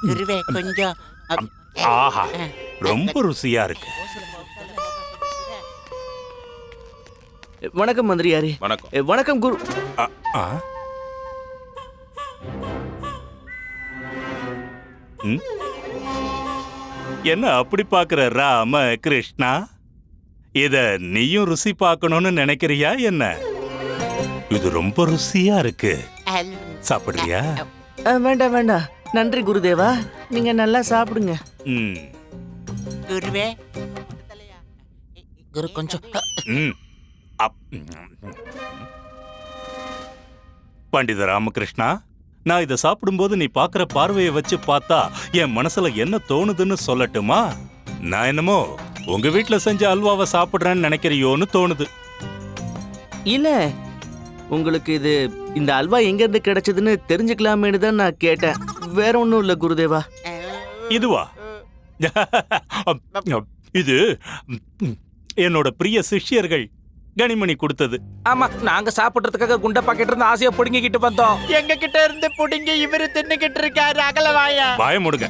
குருவே கொஞ்சம் ஆஹா, ரொம்ப ருசியா இருக்கு. வணக்கம் மந்திரியாரே. வணக்கம். வணக்கம் குரு. ஆ, ஆ. ம்? என்ன அப்படி பாக்குற ராம கிருஷ்ணா? இத நீயும் ருசி பார்க்கணும்னு நினைக்கிறியா என்ன? இது ரொம்ப ருசியா இருக்கு. சாப்பிடுறியா? வேண்டாம் வேண்டாம், நன்றி குருதேவா. நீங்க நல்லா சாப்பிடுங்க. ம். குருவே குரு கொஞ்சம் ம். பண்டித ராமகிருஷ்ணா, நான் இதை சாப்பிடும்போது நீ பாக்குற பார்வையை வச்சு பார்த்தா என் மனசுல என்ன தோணுதுன்னு சொல்லட்டுமா? நான் என்னமோ உங்க வீட்டுல செஞ்ச அல்வாவை சாப்பிடுறேன்னு நினைக்கிறியோன்னு தோணுது. இல்ல, உங்களுக்கு இந்த அல்வா எங்க இருந்து கிடைச்சதுன்னு தெரிஞ்சுக்கலாமேன்னு தான் நான் கேட்டேன். வேற ஒண்ணும் இல்ல குருதேவா. இதுவா? இது என்னோட பிரிய சிஷ்யர்கள் கனிமணி கொடுத்தது. ஆமா, நாங்க சாப்பிடுறதுக்காக குண்ட பாக்கெட் இருந்து ஆசையா புடுங்கிக்கிட்டு வந்தோம். எங்க கிட்ட இருந்து புடிங்க இவரு தின்னுகிட்டு இருக்காரு. அகலவாயா வாய முடுங்க,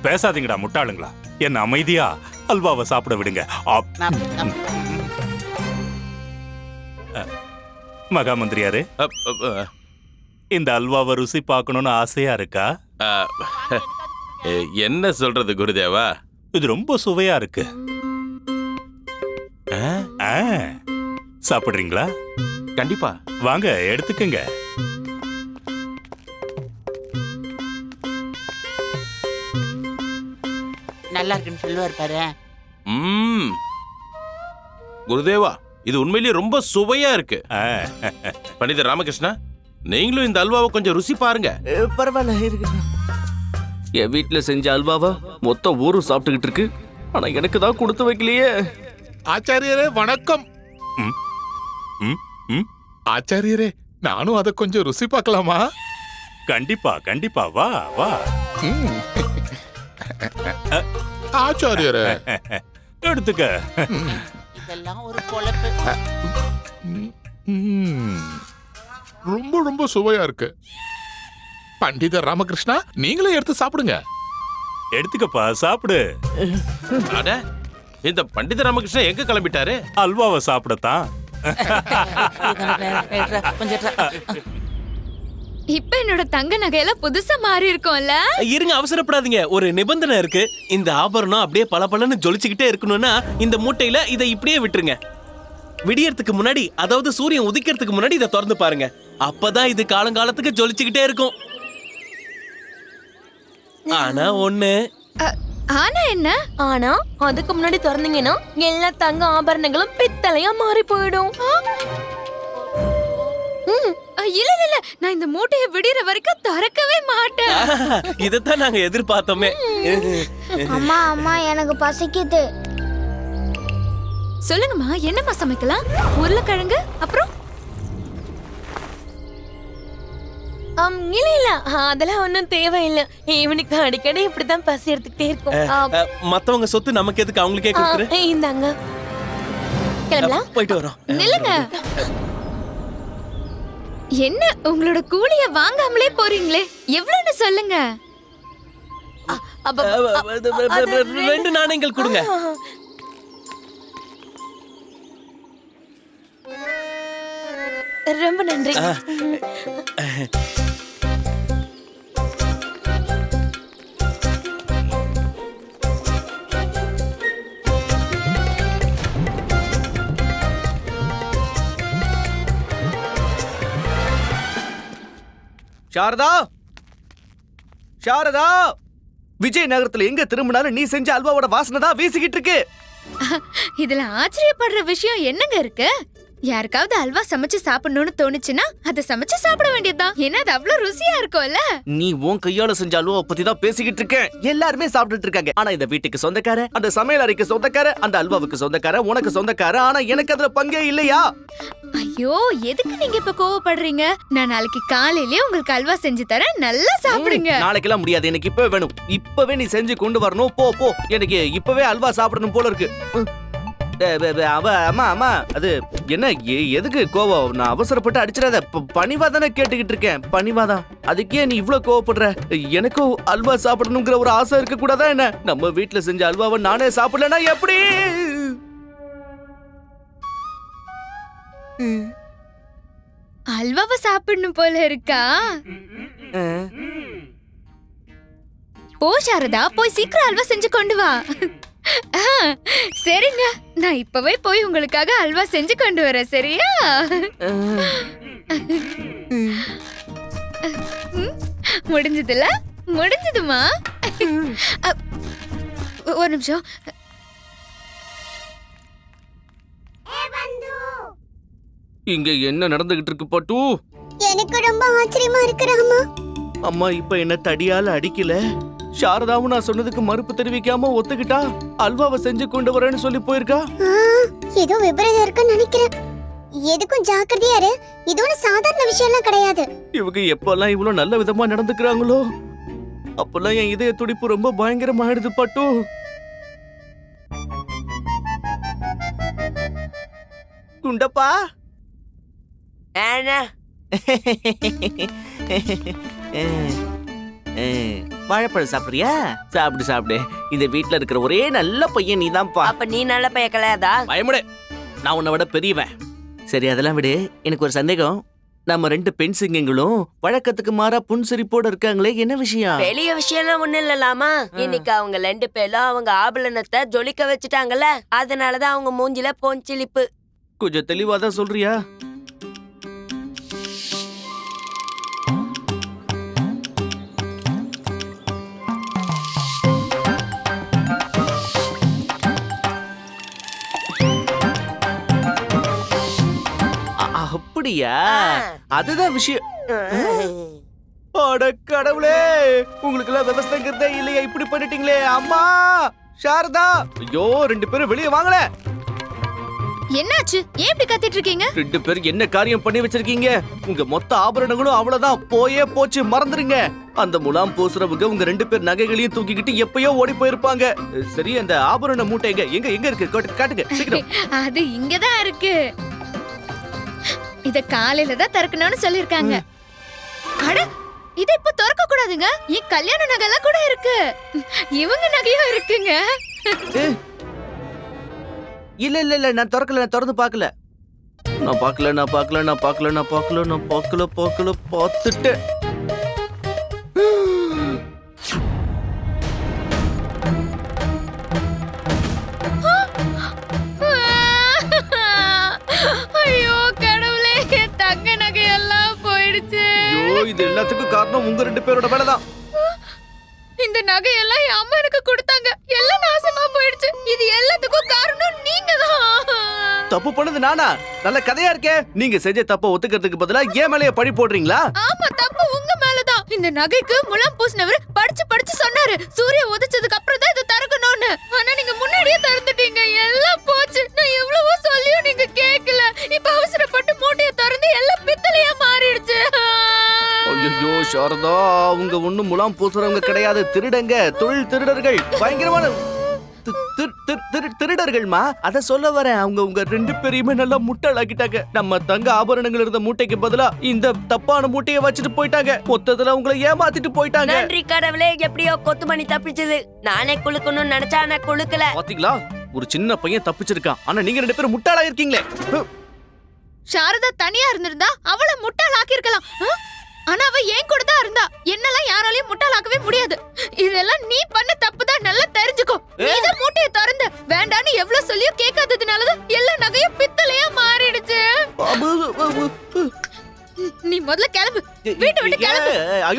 பேசாதீங்கடா முட்டாளுங்களா. என்ன அமைதியா அல்வாவை சாப்பிட விடுங்க. மகா மந்திரியாரே, இந்த அல்வாவை ருசி பார்க்கணும்னு ஆசையா இருக்கா? என்ன சொல்றது குருதேவா? இது ரொம்ப சுவையா இருக்கு. சாப்பிடுறீங்களா? கண்டிப்பா வாங்க எடுத்துக்கங்க. நல்லா இருக்குன்னு சொல்லுவார் பாரு. குருதேவா, இது உண்மையிலேயே ரொம்ப சுவையா இருக்கு. பண்டிதர் ராமகிருஷ்ணா, நீங்களும் இந்த அல்வாவை கொஞ்சம் ருசி பாருங்க. பரவாயில்ல இருக்கு. என் வீட்டுல செஞ்ச அல்வாவா மொத்த ஊரும் சாப்பிட்டுக்கிட்டு இருக்கு. ஆனா எனக்கு தான் கொடுத்து வைக்கலையே. ஆச்சாரியரே வணக்கம். ஆச்சாரியரே, நானும் அதை கொஞ்சம் ருசி பார்க்கலாமா? கண்டிப்பா கண்டிப்பா, வா வா. ஆச்சாரியரே எடுத்துக்க. இதெல்லாம் ஒரு பொழப்பு. ரொம்ப ரொம்ப சுவையா இருக்கு. பண்டிதர் ராமகிருஷ்ணா, நீங்களே எடுத்து சாப்பிடுங்க. எடுத்துக்கப்பா, சாப்பிடு. அட, இந்த பண்டிதர் ராமகிருஷ்ணா எங்க கிளம்பிட்டாரு? அல்வாவை சாப்பிடத்தான். இப்ப என்னோட தங்க நகையெல்லாம் புதுசா மாறி இருக்கும்ல. இருங்க, அவசரப்படாதீங்க. ஒரு நிபந்தனை இருக்கு. இந்த ஆபரணம் அப்படியே பளபளன்னு ஜொலிச்சுக்கிட்டே இருக்கணும்னா இந்த மூட்டையில இதை இப்படியே விட்டுருங்க. விடியறதுக்கு முன்னாடி, அதாவது சூரியன் உதிக்கிறதுக்கு முன்னாடி இதை திறந்து பாருங்க. அப்பதான் இது காலங்காலத்துக்கு ஜொலிச்சுக்கிட்டே இருக்கும். ஆனா ஒண்ணு. ஆனா என்ன? ஆனா அதுக்கு முன்னாடி திறந்தீங்கன்னா எல்லா தங்க ஆபரணங்களும் பித்தளையா மாறி போயிடும். இல்ல இல்ல இல்ல, நான் இந்த மூட்டையை விடிற வரைக்கும் திறக்கவே மாட்டேன். இதைத்தான் நாங்க எதிர்பார்த்தோமே. அம்மா அம்மா, எனக்கு பசிக்குது. சொல்லுங்கம்மா, என்னம்மா சமைக்கலாம்? உருளைக்கிழங்கு, அப்புறம் இல்ல இல்ல, அதெல்லாம் ஒன்னும் தேவையில்லை. இவனுக்கு அடிக்கடி இப்படிதான் பசி எடுத்துக்கிட்டே இருக்கும். மத்தவங்க சொத்து நமக்கு எதுக்கு? அவங்களுக்கே கொடுத்துரு. இந்தாங்க, கிளம்பலாம். போயிட்டு வரோம். நில்லுங்க. என்ன உங்களோட கூலிய வாங்காமலே போறீங்களே? எவ்வளவுன்னு சொல்லுங்க. 2 நாணயங்கள் கொடுங்க. ரொம்ப நன்றி. சாரதா, சாரதா, விஜய் நகரத்துல எங்க திரும்பினாலும் நீ செஞ்ச அல்வாவோட வாசனை தான் வீசிக்கிட்டு இருக்கு. இதுல ஆச்சரியப்படுற விஷயம் என்னங்க இருக்கு? யாருக்காவது அல்வா சமைச்சு சாப்பிடணும்னு தோணுச்சுன்னா அதை சமைச்சு சாப்பிட வேண்டியதுதான். ஏன்னா அது அவ்வளவு ருசியா இருக்கும்ல. நீ உன் கையால செஞ்ச அல்வாவை பத்தி தான் பேசிக்கிட்டு இருக்கேன். எல்லாருமே சாப்பிட்டுட்டு இருக்காங்க. ஆனா இந்த வீட்டுக்கு சொந்தக்கார, அந்த சமையல் அறைக்கு சொந்தக்கார, அந்த அல்வாவுக்கு சொந்தக்கார, உனக்கு சொந்தக்கார. ஆனா எனக்கு அதுல பங்கே இல்லையா? ஐயோ, எதுக்கு நீங்க இப்ப கோவப்படுறீங்க? நான் நாளைக்கு காலையிலேயே உங்களுக்கு அல்வா செஞ்சு தரேன், நல்லா சாப்பிடுங்க. நாளைக்கெல்லாம் முடியாது, எனக்கு இப்பவே வேணும். இப்பவே நீ செஞ்சு கொண்டு வரணும். போ போ, எனக்கு இப்பவே அல்வா சாப்பிடணும் போல இருக்கு. அம்மா அது என்ன எதுக்கு கோவம்? நான் அவசரப்பட்டு அடிச்சிடாத. பணிவா தானே கேட்டுக்கிட்டு இருக்கேன். பணிவாதான். அதுக்கே நீ இவ்ளோ கோவப்படுற? எனக்கும் அல்வா சாப்பிடணுங்கிற ஒரு ஆசை இருக்க கூடாதா என்ன? நம்ம வீட்ல செஞ்ச அல்வாவை நானே சாப்பிடலன்னா எப்படி? அல்வாவை சாப்பிடணும் போல இருக்கா? போ சாரதா, போய் சீக்கிரம் அல்வா செஞ்சு கொண்டு வா. சரிங்க, நான் இப்பவே போய் உங்களுக்காக அல்வா செஞ்சு கொண்டு வரேன். சரியா? முடிஞ்சதுல முடிஞ்சதுமா. ஒரு நிமிஷம். இங்க என்ன நடந்துகிட்டு இருக்கு பட்டு? எனக்கு ரொம்ப ஆச்சரியமா இருக்கு ராமா. அம்மா இப்ப என்ன தடியால அடிக்கல. சாரதாவும் நான் சொன்னதுக்கு மறுப்பு தெரிவிக்காம ஒத்துக்கிட்டா. அல்வாவை செஞ்சு கொண்டு வரேன்னு சொல்லி போயிருக்கா. ஏதோ விபரீதம் இருக்குன்னு நினைக்கிறேன். எதுக்கும் ஜாக்கிரதையா இரு. இது ஒன்றும் சாதாரண விஷயம்லாம் கிடையாது. இவங்க எப்பெல்லாம் இவ்வளவு நல்ல விதமா நடந்துக்கிறாங்களோ அப்பெல்லாம் என் இதய துடிப்பு ரொம்ப பயங்கரமாயிடுது பட்டு. குண்டப்பா, வாழைப்பழம் சாப்பிடுறியா? சாப்பிடு சாப்பிடு. இந்த வீட்ல இருக்கிற ஒரே நல்ல பையன் நீதான்ப்பா. அப்ப நீ நல்ல பையன் கிடையாதா? பயமுடு, நான் உன்னை விட பெரியவன். சரி அதெல்லாம் விடு. எனக்கு ஒரு சந்தேகம். நம்ம 2 பெண் சிங்கங்களும் வழக்கத்துக்கு மாறா புன்சிரிப்போட இருக்காங்களே, என்ன விஷயம்? பெரிய விஷயம்லாம் ஒண்ணு இல்லலாமா. இன்னைக்கு அவங்க 2 பேரும் அவங்க ஆபரணத்தை ஜொலிக்க வச்சுட்டாங்கல்ல, அதனாலதான் அவங்க மூஞ்சில பொன்சிலிப்பு. கொஞ்சம் தெளிவாதான் சொல்றியா? அப்படியா? அதுதான் விஷயம். அட கடவுளே, உங்களுக்கு எல்லாம் விவசாயங்கிறதே இல்லையா? இப்படி பண்ணிட்டீங்களே அம்மா. சாரதா, ஐயோ 2 பேரும் வெளியே வாங்கல. என்னாச்சு? ஏன் இப்படி கத்திட்டு இருக்கீங்க? 2 பேரும் என்ன காரியம் பண்ணி வச்சிருக்கீங்க? உங்க மொத்த ஆபரணங்களும் அவ்வளவுதான், போயே போச்சு, மறந்துருங்க. அந்த முலாம் பூசுறவங்க உங்க 2 பேர் நகைகளையும் தூக்கிக்கிட்டு எப்பயோ ஓடி போயிருப்பாங்க. சரி, அந்த ஆபரண மூட்டை எங்க எங்க இருக்கு? காட்டுங்க சீக்கிரம். அது இங்கதான் இருக்கு. இத காலையில தான் திறக்கணும்னு சொல்லிருக்காங்க. அட, இத இப்ப திறக்க கூடாதுங்க. என் கல்யாண நகைலாம் கூட இருக்கு. இவங்க நகையும் இருக்குங்க. இல்ல நான் திறக்கல. நான் திறந்து பார்க்கல. பார்த்துட்டேன். ஐயோ கடவுளே, என் தங்க நகையெல்லாம் போயிடுச்சு. ஐயோ, இது எல்லாத்துக்கும் காரணம் உங்க 2 பேரோட வேலைதான். இந்த நகையெல்லாம் என் அம்மா எனக்கு கொடுத்தாங்க. எல்லாம் நாசமா போயிடுச்சு. இது எல்லாத்துக்கும் காரணம் நீங்க தான். தப்பு பண்ணது நானா? நல்ல கதையா இருக்கே. நீங்க செஞ்ச தப்ப ஒத்துக்கிறதுக்கு பதிலா ஏன் மேலயே பழி போடுறீங்களா? ஆமா, தப்பு உங்க மேலதான். இந்த நகைக்கு முலாம் பூசினவர் படிச்சு சொன்னாரு, சூரிய உதிச்சதுக்கு அப்புறம் தான் இதை திறக்கணும்னு. ஆனா நீங்க முன்னாடியே திறந்துட்டீங்க. எல்லாம் போச்சு. நான் எவ்வளவோ சொல்லியும் நீங்க கேட்கல. இப்ப அவசரப்பட்டு மூட்டையை திறந்து எல்லாம் பித்தளையா மாறிடுச்சு. ஐயோ சாரதா, அவங்க ஒண்ணும் முலாம் பூசுறவங்க கிடையாது. திருடங்க, தொழில் திருடர்கள், பயங்கரமான திருடர்கள்மா. அத சொல்ல வரேன். அவங்க உங்க 2 பேரையுமே நல்லா முட்டாளாக்கிட்டாங்க. நம்ம தங்க ஆபரணங்கள் இருந்த மூட்டைக்கு பதிலா இந்த தப்பான மூட்டையை வச்சுட்டு போயிட்டாங்க. மொத்தத்துல உங்களை ஏமாத்திட்டு போயிட்டாங்க. நன்றி கடவுளே, எப்படியோ கொத்துமணி தப்பிச்சது. நானே குளுக்கணும்னு நினைச்சா நான் குளுக்கல. பாத்தீங்களா, ஒரு சின்ன பையன் தப்பிச்சிருக்கான். ஆனா நீங்க 2 பேரும் முட்டாளா இருக்கீங்களே. சாரதா தனியா இருந்திருந்தா அவளை முட்டாளாக்கி இருக்கலாம். ஆனா அவ ஏன் கூட தான் இருந்தா. என்னெல்லாம் யாராலையும் முட்டாளாக்கவே முடியாது. இதெல்லாம் நீ பண்ண தப்புதான், நல்லா தெரிஞ்சுக்கோ. நீதான் மூட்டையை திறந்து வேண்டான்னு எவ்வளவு சொல்லியும் கேட்காததுனாலதான் எல்லா நகையும் பித்தளையா மாறிடுச்சு. நீ முதல்ல கிளம்பு, வீட்டை விட்டு கிளம்பு.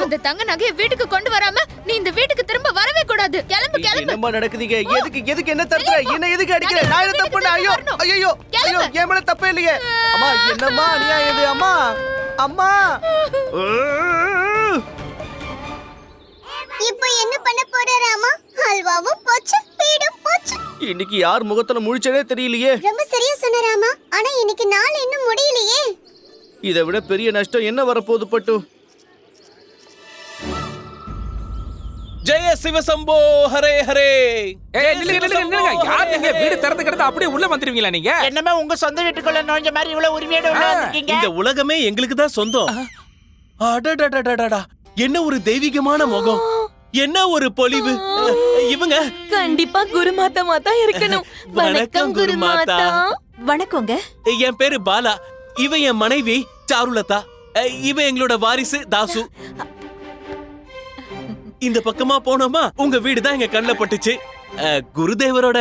அந்த தங்க நகையை வீட்டுக்கு கொண்டு வராம நீ இந்த வீட்டுக்கு திரும்ப வரவே கூடாது. கிளம்பு. என்னமா நடக்குதுங்க? எதுக்கு என்ன தடுற? என்ன எதுக்கு அடிக்கிற? நான் என்ன தப்பு பண்ண? ஐயோ என் மேல தப்பே இல்லையே. அம்மா, என்னம்மா அநியாயம் இது? அம்மா இப்போ என்ன பண்ண போறாராமா? அல்வாவும் போச்சு, பீடும் போச்சு. இன்னைக்கு யார் முகத்துல முழிச்சனே தெரியலையே. ரொம்ப சரியா சொன்னராமா. ஆனா இன்னைக்கு நாள் இன்னும் முடியலையே. இதை விட பெரிய நஷ்டம் என்ன வரப்போகுது பட்டு? ஜெய சிவசம்போ ஹரே ஹரே. யார் நீங்க? வீடு திறந்து கிடந்து அப்படியே உள்ள வந்துருவீங்களா நீங்க? என்னமே உங்க சொந்த வீட்டுக்குள்ள நுழைஞ்ச மாதிரி இவ்வளவு உரிமையோட உள்ள வந்திருக்கீங்க. இந்த உலகமே எங்களுக்கு தான் சொந்தம். அடடடடடடா, என்ன ஒரு தெய்வீகமான முகம், என்ன ஒரு பொலிவு. இவங்க கண்டிப்பா குருமாதா தான் இருக்கணும். வணக்கம் குருமாதா. வணக்கங்க. என் பேரு பாலா, இவ என் மனைவி சாருலதா, இவ எங்களோட வாரிசு தாசு. இந்த பக்கமா போனோமா உங்க வீடு தான் எங்க கண்ணுல பட்டுச்சு. குருதேவரோட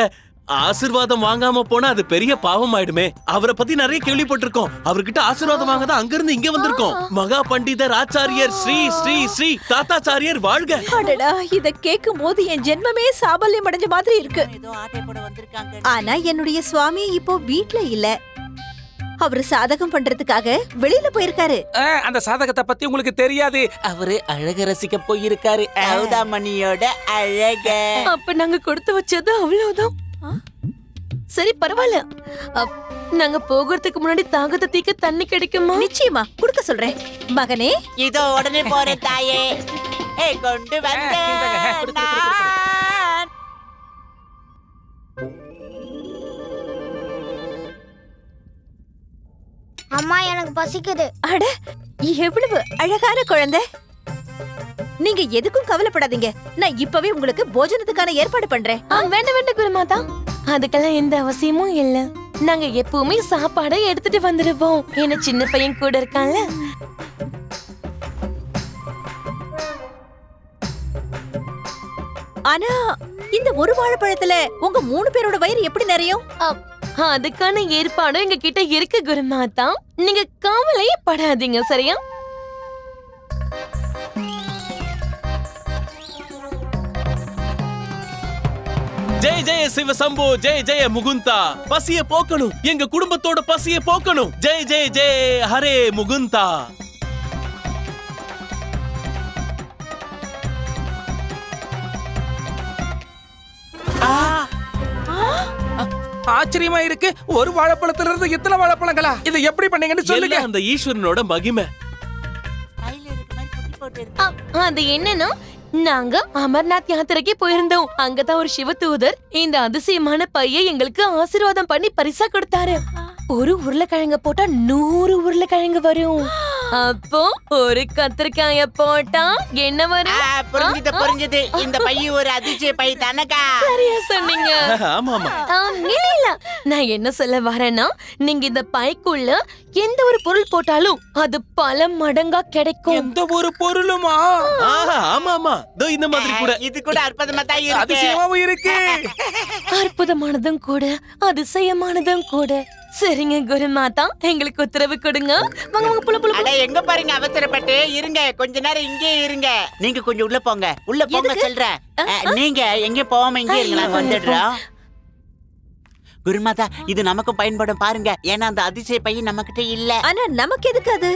ஆசீர்வாதம் வாங்காம போனா அது பெரிய பாவம் ஆயிடுமே. அவரை பத்தி நிறைய கேள்விப்பட்டிருக்கோம். அவர்கிட்ட ஆசீர்வாதம் வாங்க தான் அங்க இருந்து இங்க வந்திருக்கோம். மகா பண்டிதர் ஆச்சாரியர் ஸ்ரீ ஸ்ரீ ஸ்ரீ தாத்தாச்சாரியர் வாழ்க. அடடா, இத கேட்கும் போது என் ஜென்மமே சாபல்யம் அடைஞ்ச மாதிரி இருக்கு. ஆனா என்னுடைய சுவாமி இப்போ வீட்ல இல்ல. அவரு சாதகம் பண்றதுக்காக வெளியில போயிருக்காரு. அந்த சாதகத்தை பத்தி உங்களுக்கு தெரியாது. அவரு அழக ரசிக்க போயிருக்காரு. சௌதாமணியோட அழக. அப்ப நாங்க கொடுத்து வச்சது அவ்வளவுதான். சரி பரவாயில்ல. நாங்க போகிறதுக்கு முன்னாடி தாகத்தை தீக்க தண்ணி கிடைக்குமா? நிச்சயமா கொடுக்க சொல்றேன். மகனே, இதோ உடனே போற தாயே. கொண்டு வந்த அம்மா எனக்கு பசிக்குது. அட எவ்வளவு அழகான குழந்தை. நீங்க எதுக்கும் கவலைப்படாதீங்க. நான் இப்பவே உங்களுக்கு போஜனத்துக்கான ஏற்பாடு பண்றேன். வேண்டாம் வேண்டாம் குருமாதா, அதுக்கெல்லாம் எந்த அவசியமும் இல்ல. நாங்க எப்பவுமே சாப்பாடை எடுத்துட்டு வந்துடுவோம். என்ன சின்ன பையன் கூட இருக்கான்ல. ஆனா இந்த ஒரு வாழைப்பழத்துல உங்க 3 பேரோட வயிறு எப்படி நிறையும்? அதுக்கான ஏற்பாடும் எங்க கிட்ட இருக்கு குருமாதா. நீங்க கவலையே படாதீங்க, சரியா? ஜெய ஜெய சிவசம்போ, ஜெய ஜெய முகுந்தா. பசிய போக்கணும், எங்க குடும்பத்தோட பசிய போக்கணும். ஜெய ஜெய ஜெய ஹரே முகுந்தா. ஆச்சரியமா இருக்கு. ஒரு வாழைப்பழத்துல இருந்து இத்தனை வாழைப்பழங்களா? இதை எப்படி பண்ணீங்கன்னு சொல்லுங்க. அந்த ஈஸ்வரனோட மகிமை. அது என்னன்னா, நாங்க அமர்நாத் யாத்திரைக்கு போயிருந்தோம். அங்கதான் ஒரு சிவ தூதர் இந்த அதிசயமான பையை எங்களுக்கு ஆசீர்வாதம் பண்ணி பரிசா கொடுத்தாரு. ஒரு உருளைக்கிழங்கு போட்டா 100 உருளைக்கிழங்கு வரும். அப்போ ஒரு கத்திரிக்காய போட்டா என்ன வரும்? புரிஞ்சது. இந்த பை ஒரு அதிசய பை தானக்கா? சரியா சொன்னீங்க. ஆமா ஆமா. இல்ல, நான் என்ன சொல்ல வரேன்னா, நீங்க இந்த பைக்குள்ள எந்த ஒரு பொருள் போட்டாலும் அது பல மடங்கா கிடைக்கும். எந்த ஒரு பொருளுமா? ஆமா ஆமா. இந்த மாதிரி கூட. இது கூட அற்புதமா தான் இருக்கு. அதிசயமாவும் இருக்கு. அற்புதமானதும் கூட, அதிசயமானதும் கூட. சரிங்க குருமாதா, எங்களுக்கு உத்தரவு கொடுங்க. வாங்க வாங்க, புள்ள புள்ள. அட எங்க பாருங்க, அவசரப்பட்டு இருங்க. கொஞ்ச நேரம் இங்கே இருங்க. நீங்க கொஞ்சம் உள்ள போங்க. உள்ள போங்க சொல்றேன். நீங்க எங்க போகாம இங்கே இருங்க, நான் வந்துடுறோம். குருமாதா, இது நமக்கும் பயன்படும் பாருங்க. ஏன்னா அந்த அதிசய பையன் நம்ம கிட்ட இல்ல. ஆனா நமக்கு எதுக்கு அது?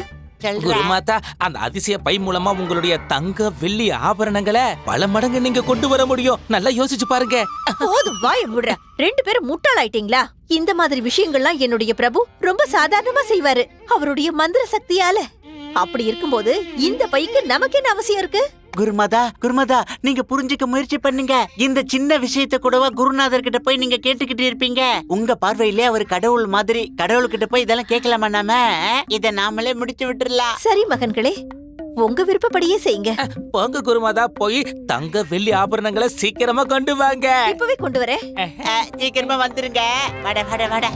குருமாதா, அந்த அதிசய பை மூலமா உங்களுடைய தங்க வெள்ளி ஆபரணங்களை பல மடங்கு நீங்க கொண்டு வர முடியும். நல்லா யோசிச்சு பாருங்க. போதும், வாய மூடுற. 2 பேரும் முட்டாளாயிட்டீங்களா? இந்த மாதிரி விஷயங்கள்லாம் என்னுடைய பிரபு ரொம்ப சாதாரணமா செய்வாரு, அவருடைய மந்திர சக்தியால. அப்படி இருக்கும்போது இந்த பைக்கு நமக்கு என்ன அவசியம் இருக்கு? குருமாதா, நீங்க புரிஞ்சுக்க முயற்சி பண்ணுங்க. இந்த சின்ன விஷயத்தை கூடவா குருநாதர் கிட்ட போய் நீங்க கேட்டுக்கிட்டு இருப்பீங்க? உங்க பார்வையிலே அவர் கடவுள் மாதிரி. கடவுள்கிட்ட போய் இதெல்லாம் கேட்கலாமா? நாம இத நாமளே முடிச்சு விட்டுறலாம். சரி மகன்களே, உங்க விருப்பப்படியே செய்யுங்க. போங்க குருமாதா, போய் தங்க வெள்ளி ஆபரணங்களை சீக்கிரமா கொண்டு வாங்க. இப்பவே கொண்டு வரேன். சீக்கிரமா வந்துருங்க. வட.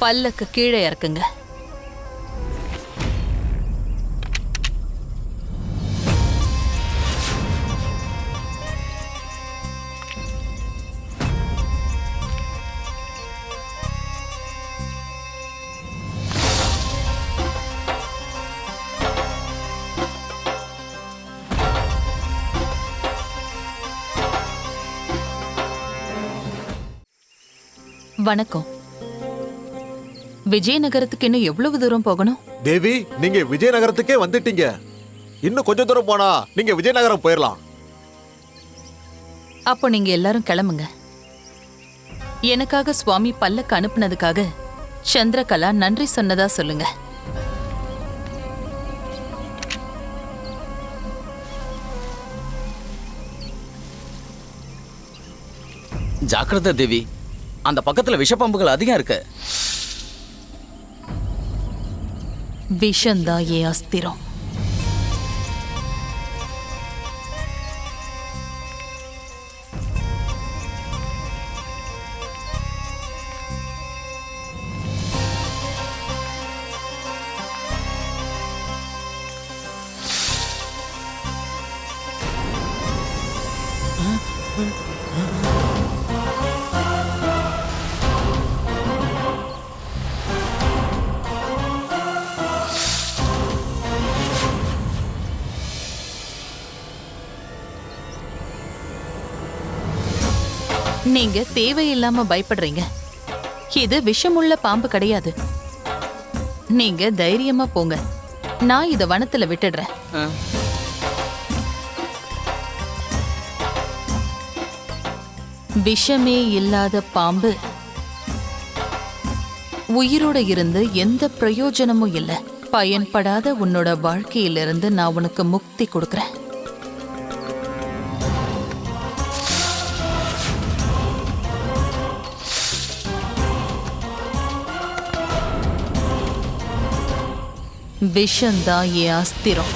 பல்லக்கு கீழே இறக்குங்க. வணக்கம். விஜயநகரத்துக்கு இன்னும் எவ்வளவு தூரம் போகணும்? தேவி, நீங்க விஜயநகரத்துக்கே வந்துட்டீங்க. இன்னும் கொஞ்சம் தூரம் போனா நீங்க விஜயநகரம் போயிடலாம். அப்போ நீங்க எல்லாரும் கிளம்புங்க. எனக்காக சுவாமி பல்லக்கு அனுப்புனதுக்காக சந்திரகலா நன்றி சொன்னதா சொல்லுங்க. ஜாக்கிரதை தேவி, அந்த பக்கத்துல விஷப்பாம்புகள் அதிகம் இருக்கு. விஷந்தான் ஏன் அஸ்திரம். நீங்க தேவையில்லாம பயப்படுறீங்க. இது விஷமுள்ள பாம்பு கிடையாது. நீங்க தைரியமா போங்க. நான் இத வனத்துல விட்டுடுறேன். விஷமே இல்லாத பாம்பு உயிரோட இருந்து எந்த பிரயோஜனமும் இல்ல. பயன்படாத உன்னோட வாழ்க்கையிலிருந்து நான் உனக்கு முக்தி கொடுக்கறேன். விஷந்தான் என் அஸ்திரம்.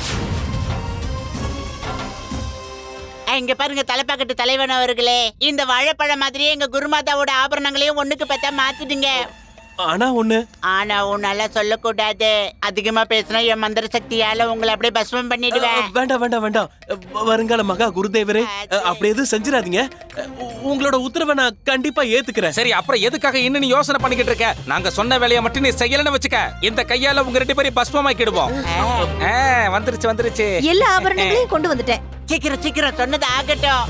இங்க பாருங்க தலைப்பாக்கட்டு தலைவன் அவர்களே, இந்த வாழைப்பழம் மாதிரியே எங்க குருமாதாவோட ஆபரணங்களையும் ஒண்ணுக்கு பார்த்தா மாத்திடுங்க. ஆனா ஒன்னால சொல்லக்கூடாது. அதிகமா பேசினா என் மந்திர சக்தியால உங்களை அப்படியே பஸ்மம் பண்ணிடுவேன். வேண்டாம் வேண்டாம் வேண்டாம். வருங்கால மகா குருதேவரே, அப்படி எதுவும் செஞ்சிடாதீங்க. உங்களோட உத்தரவை நான் கண்டிப்பா ஏத்துக்கிறேன். சரி, அப்புறம் எதுக்காக இன்னும் நீ யோசனை பண்ணிக்கிட்டு இருக்க? நாங்க சொன்ன வேலையை மட்டும் நீ செய்யலன்னு வச்சுக்க, இந்த கையால உங்க 2 பேரையும் பஸ்மமாக்கிடுவோம். வந்துருச்சு. எல்லா ஆபரணங்களையும் கொண்டு வந்துட்டேன். சீக்கிரம் சொன்னது ஆகட்டும்.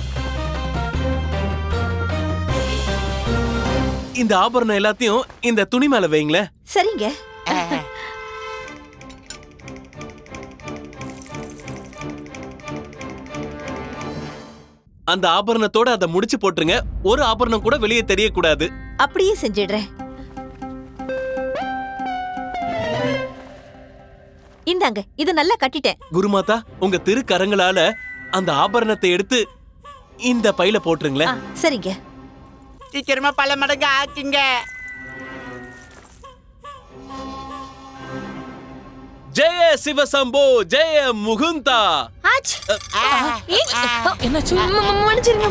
இந்த ஆபரணம் எல்லாத்தையும் இந்த துணி மேல வைங்களேன். சரிங்க. அந்த ஆபரணத்தோட அதை முடிச்சு போட்டுருங்க. ஒரு ஆபரணம் கூட வெளியே தெரியக்கூடாது. அப்படியே செஞ்சிடுறேன். இந்தாங்க, இத நல்லா கட்டிட்டேன். குருமாதா, உங்க திருக்கரங்களால அந்த ஆபரணத்தை எடுத்து இந்த பையில போட்டுருங்களேன். சரிங்க. சீக்கிரமா பல மடங்கு ஆக்குங்க. ஜெய சிவசம்போ, ஜெய முகுந்தா.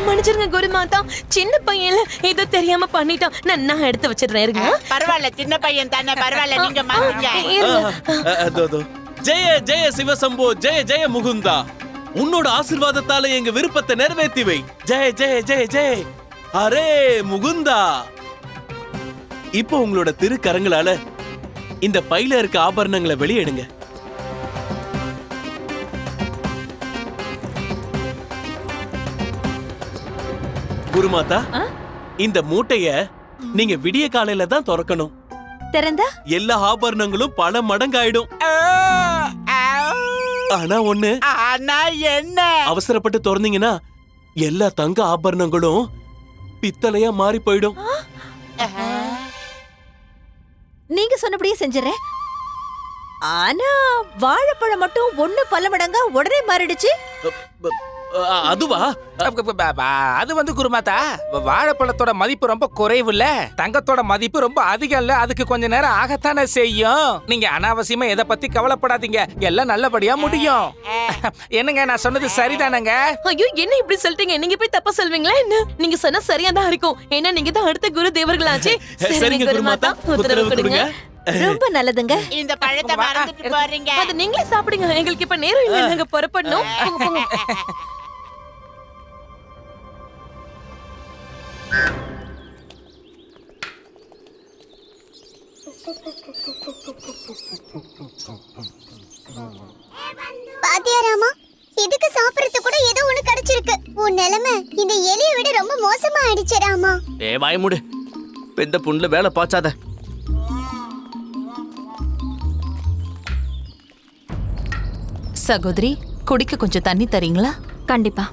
மன்னிச்சிருங்க குருமாதா, சின்ன பையன் ஏதோ தெரியாம பண்ணிட்டான். நான் எடுத்து வச்சிடுறேன். இருங்க. பரவாயில்ல, சின்ன பையன் தானே, பரவாயில்ல, நீங்க மாத்துங்க. ஜெய ஜெய சிவசம்போ, ஜெய ஜெய முகுந்தா. உன்னோட ஆசீர்வாதத்தால எங்க விருப்பத்தை நிறைவேற்றி வை. ஜெய ஜெய ஜெய ஜெய அரே முகுந்தா. இப்போ உங்களோட திருக்கரங்களால இந்த பையில இருக்க ஆபரணங்களை வெளியேடுங்க. குருமாதா, இந்த மூட்டைய நீங்க விடிய காலையில தான் திறக்கணும். திறந்தா எல்லா ஆபரணங்களும் பல மடங்காயிடும். ஆனா ஒண்ணு, என்ன அவசரப்பட்டு திறந்தீங்கன்னா எல்லா தங்க ஆபரணங்களும் பித்தளையா மாறி போயிடும். நீங்க சொன்னபடியே செஞ்சிடறேன். ஆனா வாழைப்பழம் மட்டும் 1 பல மடங்கா உடனே மாறிடுச்சு. அதுவா? அது குருமாதா, வாழைப்பழத்தோட மதிப்பு ரொம்ப குறைவுல, தங்கத்தோட மதிப்பு ரொம்ப அதிகம் இல்ல. அதுக்கு கொஞ்ச நேரம் ஆகத்தானே செய்யும். நீங்க அனாவசியமா எதை பத்தி கவலைப்படாதீங்க, எல்லாம் நல்லபடியா முடியும். என்னங்க, நான் சொன்னது சரிதானங்க? ஐயோ, என்ன இப்படி சொல்லிட்டீங்க? நீங்க போய் தப்பா சொல்வீங்களா என்ன? நீங்க சொன்னா சரியா தான் இருக்கும். ஏன்னா நீங்க தான் அடுத்த குரு தேவர்களாச்சே. சரிங்க குருமாதா, உத்தரவு கொடுங்க. ரொம்ப நல்லதுங்க. இந்த பழத்தை மறந்துட்டு போறீங்க. அது நீங்களே சாப்பிடுங்க. எங்களுக்கு இப்ப நேரம் இல்ல, நாங்க புறப்படணும். பாத்தியா ராமா, இதுக்கு சாப்பிடறது கூட ஏதோ ஒண்ணு கிடைச்சிருக்கு. உன் நிலைமை இந்த எலியை விட ரொம்ப மோசமா ஆயிடுச்சு ராமா. வாய மூடு, பெந்த புண்ணுல வேலை பாச்சாத. சகோதரி, குடிக்க கொஞ்சம் தண்ணி தரீங்களா? கண்டிப்பா.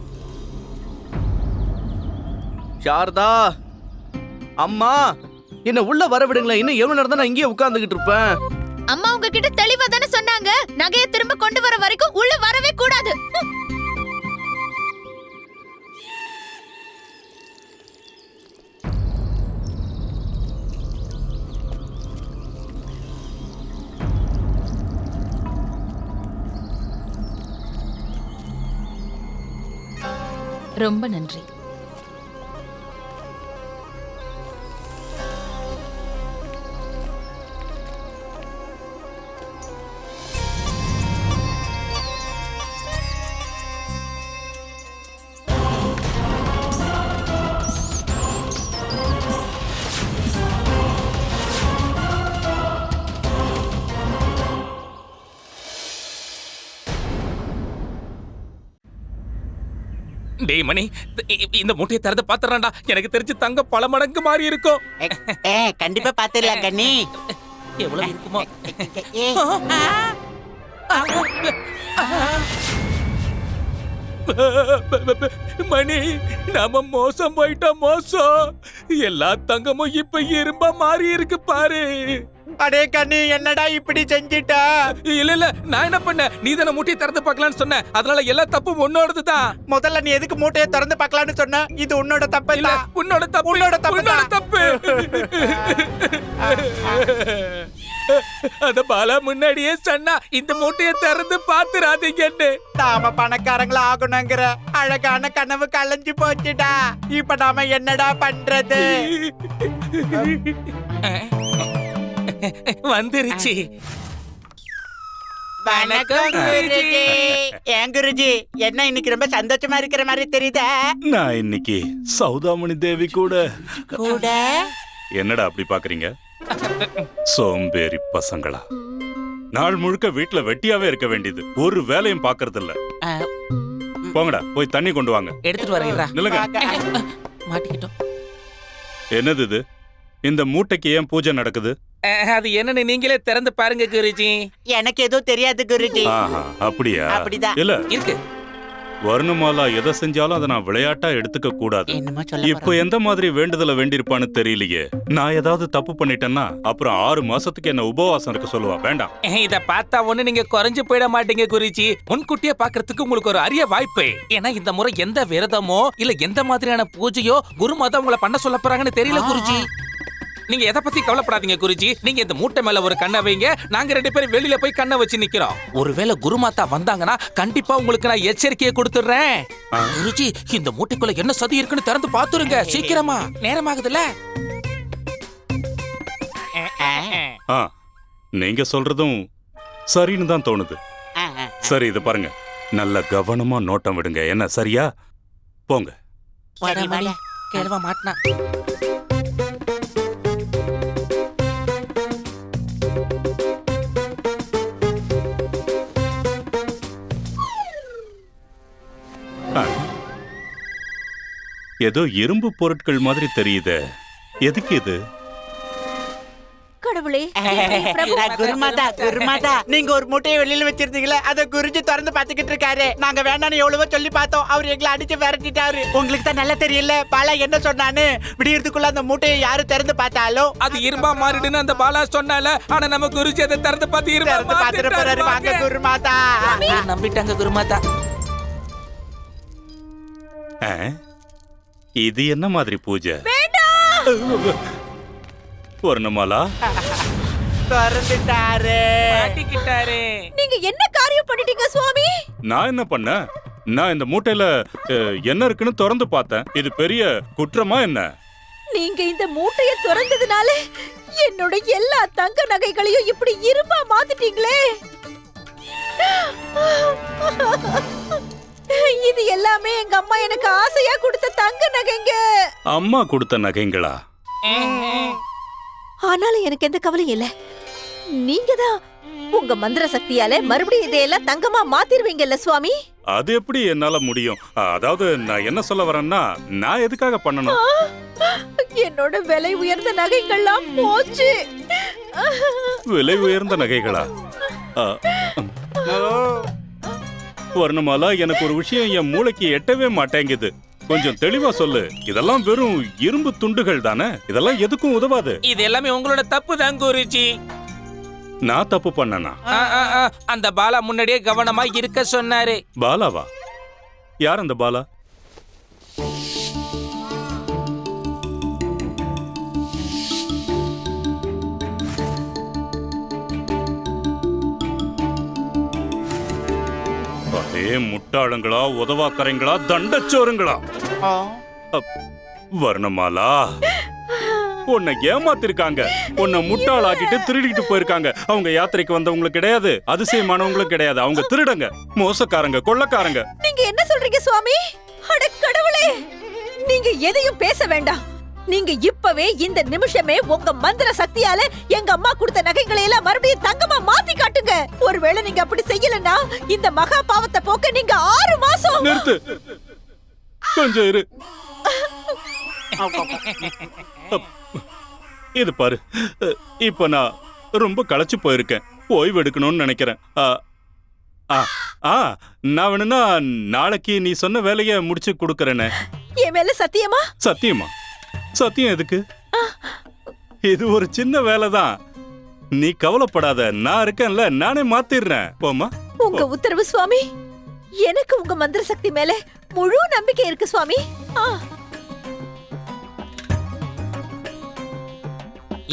சாரதா அம்மா என்ன உள்ள வர விடுங்களேன். இன்னும் எவ்வளவு நேரம் தான் நான் இங்கேயே உட்கார்ந்துகிட்டு இருப்பேன்? அம்மா உங்ககிட்ட தெளிவா தானே சொன்னாங்க, நகையை திரும்ப கொண்டு வர வரைக்கும் உள்ள வரவே கூடாது. ரொம்ப நன்றி. டேய் மணி, இந்த மூட்டையை திறந்து பாத்துறான்டா. எனக்கு தெரிஞ்சு தங்க பல மடங்கு மாறி இருக்கும். கண்டிப்பா பாத்துடலாம் கண்ணி. எவ்வளவு இருக்குமோ? மணி, நாம மோசம் போயிட்டோம், மோசம். எல்லா தங்கமும் இப்ப இரும்பா மாறி இருக்கு பாரு. அடே கண்ணி, என்னடா இப்படி செஞ்சிட்ட? இல்ல நான் என்ன பண்ண, நீ தானே மூட்டையை திறந்து பார்க்கலான்னு சொன்ன, அதனால எல்லா தப்பும் உன்னோடது தான். முதல்ல நீ எதுக்கு மூட்டையை திறந்து பார்க்கலான்னு சொன்ன? இது உன்னோட தப்பு இல்ல. உன்னோட தப்பு, உன்னோட தப்பு, உன்னோட தப்பு. அத பாலா முன்னாடியே சொன்னா, இந்த மூட்டையை திறந்து பாத்துறாதீங்கன்னு. நாம பணக்காரங்களா ஆகணுங்கிற அழகான கனவு கலைஞ்சு போச்சுடா. இப்ப நாம என்னடா பண்றது? வந்துருச்சு. வணக்கம் குருஜி. ஏன் குருஜி, என்ன இன்னைக்கு ரொம்ப சந்தோஷமா இருக்கிற மாதிரி தெரியுதா? நான் இன்னைக்கு சௌதாமணி தேவி கூட. என்னடா அப்படி பாக்குறீங்க? சோம்பேறி பசங்களா, நாள் முழுக்க வீட்டுல வெட்டியாவே இருக்க வேண்டியது, ஒரு வேலையும் பாக்குறது இல்ல. போங்கடா, போய் தண்ணி கொண்டு வாங்க. எடுத்துட்டு வரேன். நில்லுங்க. மாட்டிக்கிட்டோம். என்னது இது? இந்த மூட்டைக்கு ஏன் பூஜை நடக்குது? அது என்னன்னு நீங்களே திறந்து பாருங்க குருஜி. எனக்கு எதுவும் தெரியாது குருஜி. அப்படியா? அப்படிதான். இல்ல இருக்கு. வர்ணமாலா எதை செஞ்சாலும் அதை நான் விளையாட்டா எடுத்துக்க கூடாது. இப்ப எந்த மாதிரி வேண்டுதலை வேண்டியிருப்பான்னு தெரியலையே. நான் ஏதாவது தப்பு பண்ணிட்டேன்னா அப்புறம் 6 மாசத்துக்கு என்ன உபவாசம் இருக்க சொல்லுவா. வேண்டாம். இத பார்த்தா ஒண்ணு நீங்க குறைஞ்சு போயிட மாட்டீங்க குருஜி. முன்கூட்டியே பாக்குறதுக்கு உங்களுக்கு ஒரு அரிய வாய்ப்பு. ஏன்னா இந்த முறை எந்த விரதமோ இல்ல எந்த மாதிரியான பூஜையோ குருமாதா உங்களை பண்ண சொல்ல போறாங்கன்னு தெரியல குருஜி. நீங்க எதை பத்தி கவலைப்படாதீங்க குருஜி. நீங்க இந்த மூட்டை மேல ஒரு கண்ணை வைங்க, நாங்க 2 பேரும் வெளியில போய் கண்ணை வச்சு நிக்கிறோம். ஒருவேளை குருமாதா வந்தாங்கன்னா கண்டிப்பா உங்களுக்கு நான் எச்சரிக்கையை கொடுத்துறேன். குருஜி, இந்த மூட்டைக்குள்ள என்ன சதி இருக்குன்னு திறந்து பாத்துருங்க சீக்கிரமா, நேரமாகுதுல்ல. நீங்க சொல்றதும் சரின்னு தான் தோணுது. சரி, இது பாருங்க, நல்ல கவனமா நோட்டம் விடுங்க. என்ன, சரியா? போங்க. கேளவா மாட்டினா. ஏதோ இரும்பு பொருட்கள் மாதிரி தெரியுது. எதுக்கு இது? கடவுளே, குருமாதா, குருமாதா, நீங்க ஒரு மூட்டையை வெளியில வச்சிருந்தீங்களே, அத குருஜி திறந்து பாத்துக்கிட்டு இருக்காரு. நாங்க வேண்டான்னு எவ்வளவோ சொல்லி பார்த்தோம், அவர் எங்களை அடிச்சு விரட்டிட்டாரு. உங்களுக்கு தான் நல்லா தெரியல பாலா என்ன சொன்னான்னு. விடியறதுக்குள்ள அந்த மூட்டையை யாரு திறந்து பார்த்தாலும் அது இரும்பா மாறிடுன்னு அந்த பாலா சொன்னால. ஆனா நம்ம குருஜி அதை திறந்து பார்த்து இரும்பா பாத்துட்டு போறாரு. வாங்க குருமாதா. நம்பிட்டாங்க குருமாதா. இது என்ன மாதிரி பூஜை? வர்ணமாலா திறந்துட்டாரு. நீங்க என்ன காரியம் பண்ணிட்டீங்க சுவாமி? நான் என்ன பண்ணேன்? நான் இந்த மூட்டையில என்ன இருக்குன்னு திறந்து பார்த்தேன். இது பெரிய குற்றமா என்ன? நீங்க இந்த மூட்டையை திறந்ததுனால என்னோட எல்லா தங்க நகைகளையும் இப்படி இரும்பா மாத்திட்டீங்களே. இது எல்லாமே எங்க அம்மா எனக்கு ஆசையா கொடுத்த தங்க நகைங்க. அம்மா கொடுத்த நகைங்களா? ஆனாலும் எனக்கு எந்த கவலையும் இல்ல. நீங்க தான் உங்க மந்திர சக்தியால மறுபடியும் இதையெல்லாம் தங்கமா மாத்திருவீங்கல்ல சுவாமி? அது எப்படி என்னால முடியும்? அதாவது நான் என்ன சொல்ல வரேன்னா, நான் எதுக்காக பண்ணணும்? என்னோட விலை உயர்ந்த நகைகள்லாம் போச்சு. விலை உயர்ந்த நகைகளா? வர்ணமாலா, எனக்கு ஒரு விஷயம் என் மூளைக்கு எட்டவே மாட்டேங்குது. கொஞ்சம் தெளிவா சொல்லு. இதெல்லாம் வெறும் இரும்பு துண்டுகள் தானே, இதெல்லாம் எதுக்கும் உதவாது. இது எல்லாமே உங்களோட தப்பு தான் குருஜி. நான் தப்பு பண்ணனா? அந்த பாலா முன்னாடியே கவனமா இருக்க சொன்னாரு. பாலாவா? யார் அந்த பாலா? அதே முட்டாளுங்களா, உதவாக்கரைங்களா, தண்டச்சோருங்களா? வர்ணமாலா, உன்னை ஏமாத்திருக்காங்க. உன்னை முட்டாளாக்கிட்டு திருடிட்டு போயிருக்காங்க. அவங்க யாத்திரைக்கு வந்தவங்களுக்கு கிடையாது, அதிசயமானவங்களுக்கு கிடையாது. அவங்க திருடங்க, மோசக்காரங்க, கொள்ளக்காரங்க. நீங்க என்ன சொல்றீங்க சுவாமி? அட கடவுளே, நீங்க எதையும் பேச வேண்டாம். நீங்க இப்பவே இந்த நிமிஷமே உங்க மந்திர சக்தியால எங்க அம்மா கொடுத்த நகைகளை எல்லாம் மறுபடியும் தங்கமா மாத்தி காட்டுங்க. ஒருவேளை நீங்க அப்படி செய்யலன்னா இந்த மகா பாவத்தை போக்க நீங்க 6 மாசம். நிறுத்து, கொஞ்சம் இரு. இது பாரு, இப்ப நான் ரொம்ப களைச்சு போயிருக்கேன். ஓய்வு எடுக்கணும்னு நினைக்கிறேன். நான் வேணும்னா நாளைக்கு நீ சொன்ன வேலையை முடிச்சு கொடுக்கறேனே. என் மேல சத்தியமா? சத்தியமா? சத்தியம் எதுக்கு? இது ஒரு சின்ன வேலைதான். நீ கவலைப்படாத, நான் இருக்கேன்ல, நானே மாத்திடுறேன். போமா. உங்க உத்தரவு சுவாமி. எனக்கு உங்க மந்திர சக்தி மேல முழு நம்பிக்கை இருக்கு சுவாமி.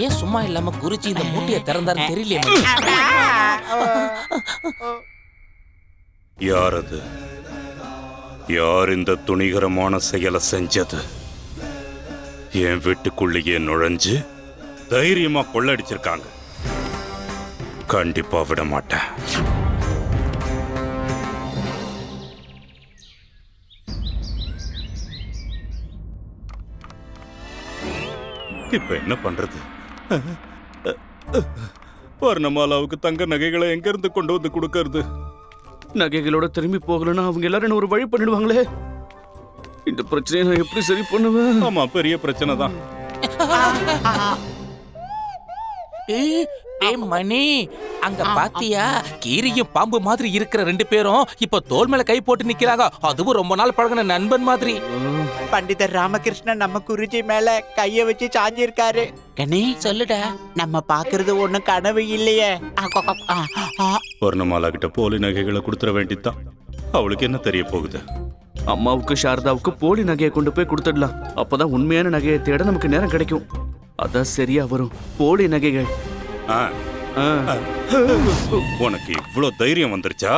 ஏன் சும்மா இல்லாம குருஜி இந்த மூட்டையை திறந்தாரு தெரியலையே. யார் அது? யார் இந்த துணிகரமான செயலை செஞ்சது? என் வீட்டுக்குள்ளேயே நுழைஞ்சு தைரியமா கொள்ளடிச்சிருக்காங்க. கண்டிப்பா விட மாட்டேன். இப்ப என்ன பண்றது? வர்ணமாலாவுக்கு தங்க நகைகளை எங்க இருந்து கொண்டு வந்து கொடுக்கறது? நகைகளோட திரும்பி போகலன்னா அவங்க எல்லாரும் ஒரு வழி பண்ணிடுவாங்களே. இந்த பிரச்சனையை நான் எப்படி சரி பண்ணுவேன்? ஆமா, பெரிய பிரச்சனை தான். மணி, அங்க பாத்தியா? கீரியும் பாம்பு மாதிரி இருக்கிற 2 பேரும் இப்ப தோல் மேல கை போட்டு நிக்கிறாங்க. அதுவும் ரொம்ப நாள் பழகின நண்பன் மாதிரி. பண்டிதர் ராமகிருஷ்ணன் நம்ம குருஜி மேல கைய வச்சு சாஞ்சிருக்காரு. கண்ணி, சொல்லுடா. நம்ம பாக்குறது ஒண்ணும் கனவு இல்லையே. வர்ணமாலா கிட்ட போலி நகைகளை கொடுத்துட வேண்டியதுதான். அவளுக்கு என்ன தெரிய போகுது? அம்மாவுக்கு சாரதாவுக்கு போலி நகையை கொண்டு போய் கொடுத்துடலாம். அப்பதான் உண்மையான நகையை தேட நமக்கு நேரம் கிடைக்கும். அதான் சரியா வரும். போலி நகைகள். உனக்கு இவ்ளோ தைரியம் வந்துருச்சா?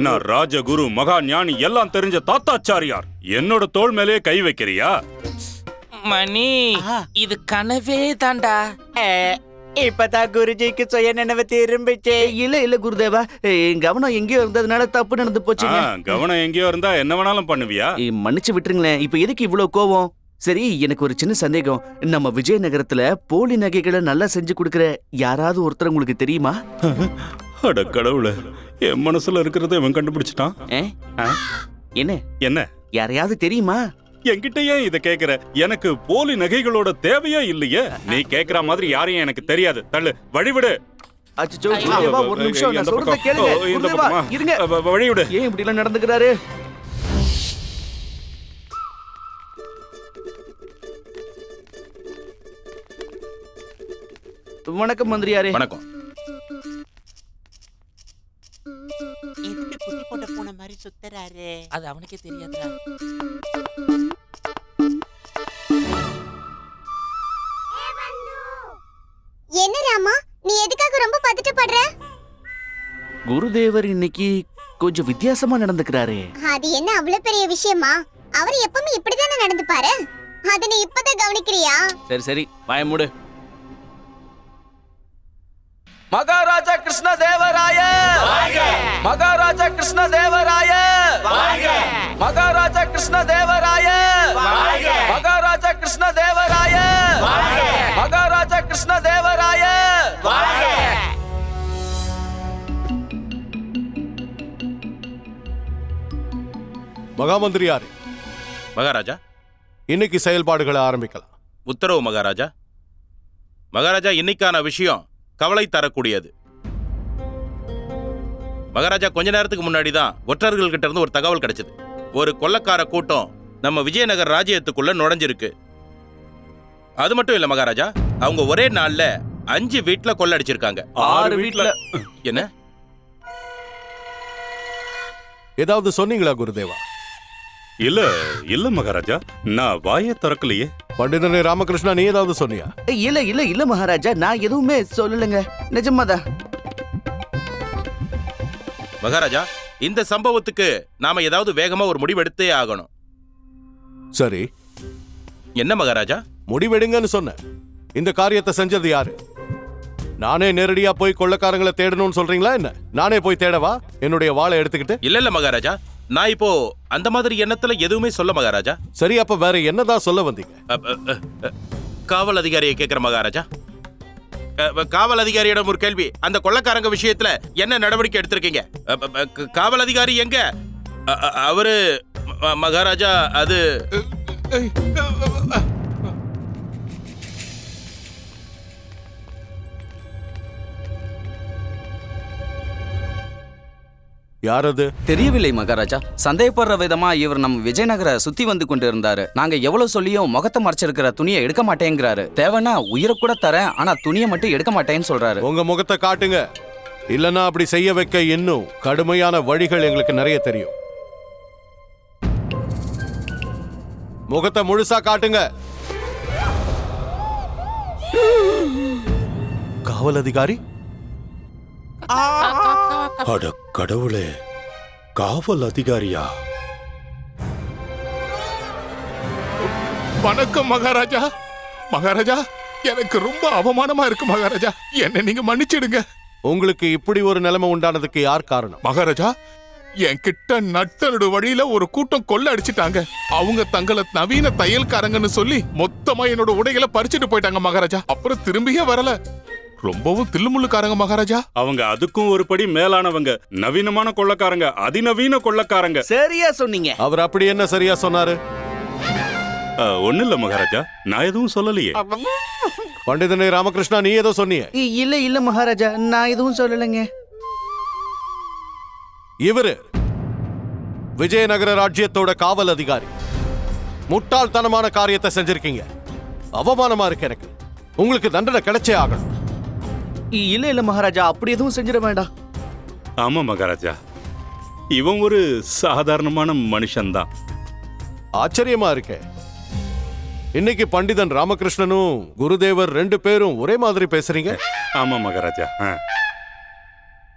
நான் ராஜகுரு, மகா ஞானி, எல்லாம் தெரிஞ்ச தாத்தாச்சாரியார். என்னோட தோள் மேலே கை வைக்கிறியா? மணி, இது கனவே தாண்டா. இப்பதான் குருஜிக்கு சுய நினைவு திரும்பிச்சு. இல்ல குருதேவா, கவனம் எங்கேயோ இருந்ததுனால தப்பு நடந்து போச்சு. கவனம் எங்கேயோ இருந்தா என்ன வேணாலும் பண்ணுவியா? மன்னிச்சு விட்டுருங்களேன். இப்ப எதுக்கு இவ்வளவு கோவம்? சரி, எனக்கு ஒரு சின்ன சந்தேகம். நம்ம விஜயநகரத்துல போலி நகைகளை நல்லா செஞ்சு கொடுக்கற யாராவது ஒருத்தர் உங்களுக்கு தெரியுமா? அட கடவுளே, என் மனசுல இருக்கிறத இவன் கண்டுபிடிச்சிட்டான். என்ன என்ன யாரையாவது தெரியுமா? என்கிட்ட ஏன் இத கேக்குற? எனக்கு போலி நகைகளோட தேவையே இல்லையே. நீ கேக்குற மாதிரி யாரையும் எனக்கு தெரியாது. தள்ளு, வழிவிடு. அச்சோ, ஒரு நிமிஷம், நான் சொல்றத கேளுங்க. இருங்க, வழிவிடு. ஏன் இப்படி எல்லாம் நடந்துக்கிறாரு? வணக்கம் மந்திரியாரே. வணக்கம். எதுக்கு குட்டி போட்ட பூனை மாதிரி சுத்துறாரு? அது அவனுக்கே தெரியாதுடா. என்ன ராமா, நீ எதுக்காக ரொம்ப பதட்டப்படுற? குருதேவர் இன்னைக்கு கொஞ்சம் வித்தியாசமா நடந்துக்கிறாரே. அது என்ன அவ்வளவு பெரிய விஷயமா? அவர் எப்பவுமே இப்படிதானே நடந்துப்பாரு. அத நீ இப்பதான் கவனிக்கிறியா? சரி வாய மூடு. மகாராஜா கிருஷ்ண தேவராய வாழ்க! மகாராஜா கிருஷ்ண தேவராய வாழ்க! மகாராஜா கிருஷ்ண தேவராய வாழ்க! மகாராஜா கிருஷ்ண தேவராய வாழ்க! மகாராஜா கிருஷ்ண தேவராய வாழ்க! மகாமந்திரியாரே, மகாராஜா, இன்னைக்கு செயல்பாடுகளை ஆரம்பிக்கலாம். உத்தரவு மகாராஜா. மகாராஜா, இன்னைக்கான விஷயம் கவலை தரக்கூடியது. மகாராஜா, கொஞ்ச நேரத்துக்கு முன்னாடி தான் ஒற்றர்கள் கிட்ட இருந்து ஒரு தகவல் கிடைச்சது. ஒரு கொள்ளக்கார கூட்டம் நம்ம விஜயநகர் ராஜ்யத்துக்குள்ள நுழைஞ்சிருக்கு. அது மட்டும் இல்ல மகாராஜா, அவங்க ஒரே நாள்ல 5 வீட்ல கொள்ளடிச்சிருக்காங்க. 6 வீட்ல. என்ன? ஏதாவது சொன்னீங்களா குருதேவா? இல்ல இல்ல மகாராஜா, நான் வாயை திறக்கலையே. பண்டிதனே ராமகிருஷ்ணா, நீ ஏதாவது சொன்னியா? இல்ல இல்ல இல்ல மகாராஜா, நான் எதுவுமே சொல்லலங்க. நிஜமாதான். மகாராஜா, இந்த சம்பவத்துக்கு நாம ஏதாவது வேகமா ஒரு முடிவெடுத்தே ஆகணும். சரி, என்ன மகாராஜா? முடிவெடுங்கன்னு சொன்ன. இந்த காரியத்தை செஞ்சது யாரு? நானே நேரடியா போய் கொள்ளக்காரங்களை தேடணும்னு சொல்றீங்களா என்ன? நானே போய் தேடவா என்னுடைய வாளை எடுத்துக்கிட்டு? இல்ல இல்ல மகாராஜா, நான் இப்போ அந்த மாதிரி எண்ணத்துல எதுவுமே சொல்ல மகாராஜா. சரி, அப்ப வேற என்னதான் சொல்ல வந்தீங்க? காவல் அதிகாரியை கேட்கிற மகாராஜா. காவல் அதிகாரியிடம் ஒரு கேள்வி. அந்த கொள்ளக்காரங்க விஷயத்துல என்ன நடவடிக்கை எடுத்திருக்கீங்க? காவல் அதிகாரி எங்க? அவரு மகாராஜா, அது யாரது? தெரியவில்லை மகாராஜா. சந்தேகப்படுற விதமா இவர் நம்ம விஜயநகர சுத்தி வந்து கொண்டு இருந்தாரு. நாங்க எவ்வளவு சொல்லியும் முகத்தை மறைச்சிருக்கிற துணியை எடுக்க மாட்டேங்கிறாரு. தேவைன்னா உயிரை கூட தரேன், ஆனா துணியை மட்டும் எடுக்க மாட்டேன்னு சொல்றாரு. உங்க முகத்தை காட்டுங்க, இல்லனா அப்படி செய்ய வைக்க இன்னும் கடுமையான வழிகள் எங்களுக்கு நிறைய தெரியும். முகத்தை முழுசா காட்டுங்க. காவல் அதிகாரி? அட கடவுளே, காவல் அதிகாரியா? வணக்கம் மகாராஜா. மகாராஜா, எனக்கு ரொம்ப அவமானமா இருக்கு மகாராஜா. என்ன நீங்க மன்னிச்சிடுங்க. உங்களுக்கு இப்படி ஒரு நிலைமை உண்டானதுக்கு யார் காரணம்? மகாராஜா, என்கிட்ட நட்டனோட வழியில ஒரு கூட்டம் கொள்ள அடிச்சிட்டாங்க. அவங்க தங்களை நவீன தையல்காரங்கன்னு சொல்லி மொத்தமா என்னோட உடைகளை பறிச்சுட்டு போயிட்டாங்க மகாராஜா. அப்புறம் திரும்பியே வரல. ரொம்பவும் தில்லுமுள்ளுக்காரங்க மகாராஜா. அவங்க அதுக்கும் ஒரு படி மேலானவங்க. நவீனமான கொள்ளக்காரங்க, அதிநவீன கொள்ளக்காரங்க. சரியா சொன்னீங்க. அவர் அப்படி என்ன சரியா சொன்னாரு? ஒண்ணு இல்ல மகாராஜா, நான் எதுவும் சொல்லலையே. பண்டிதனே ராமகிருஷ்ணா, நீ ஏதோ சொன்னியே? இல்ல இல்ல மகாராஜா, நான் எதுவும் சொல்லலைங்க. இவரு விஜயநகர ராஜ்யத்தோட காவல் அதிகாரி. முட்டாள்தனமான காரியத்தை செஞ்சிருக்கீங்க. அவமானமா இருக்கு எனக்கு. உங்களுக்கு தண்டனை கிடைச்சே ஆகணும். இல்ல இல்ல மகாராஜா, அப்படி எதுவும் செஞ்சிட வேண்டாம். ஆமா மகாராஜா, இவன் ஒரு சாதாரணமான மனுஷன்தான். ஆச்சரியமா இருக்கே. இன்னைக்கு பண்டிதன் ராமகிருஷ்ணனும் குருதேவர் 2 பேரும் ஒரே மாதிரி பேசுறீங்க. ஆமா மகாராஜா.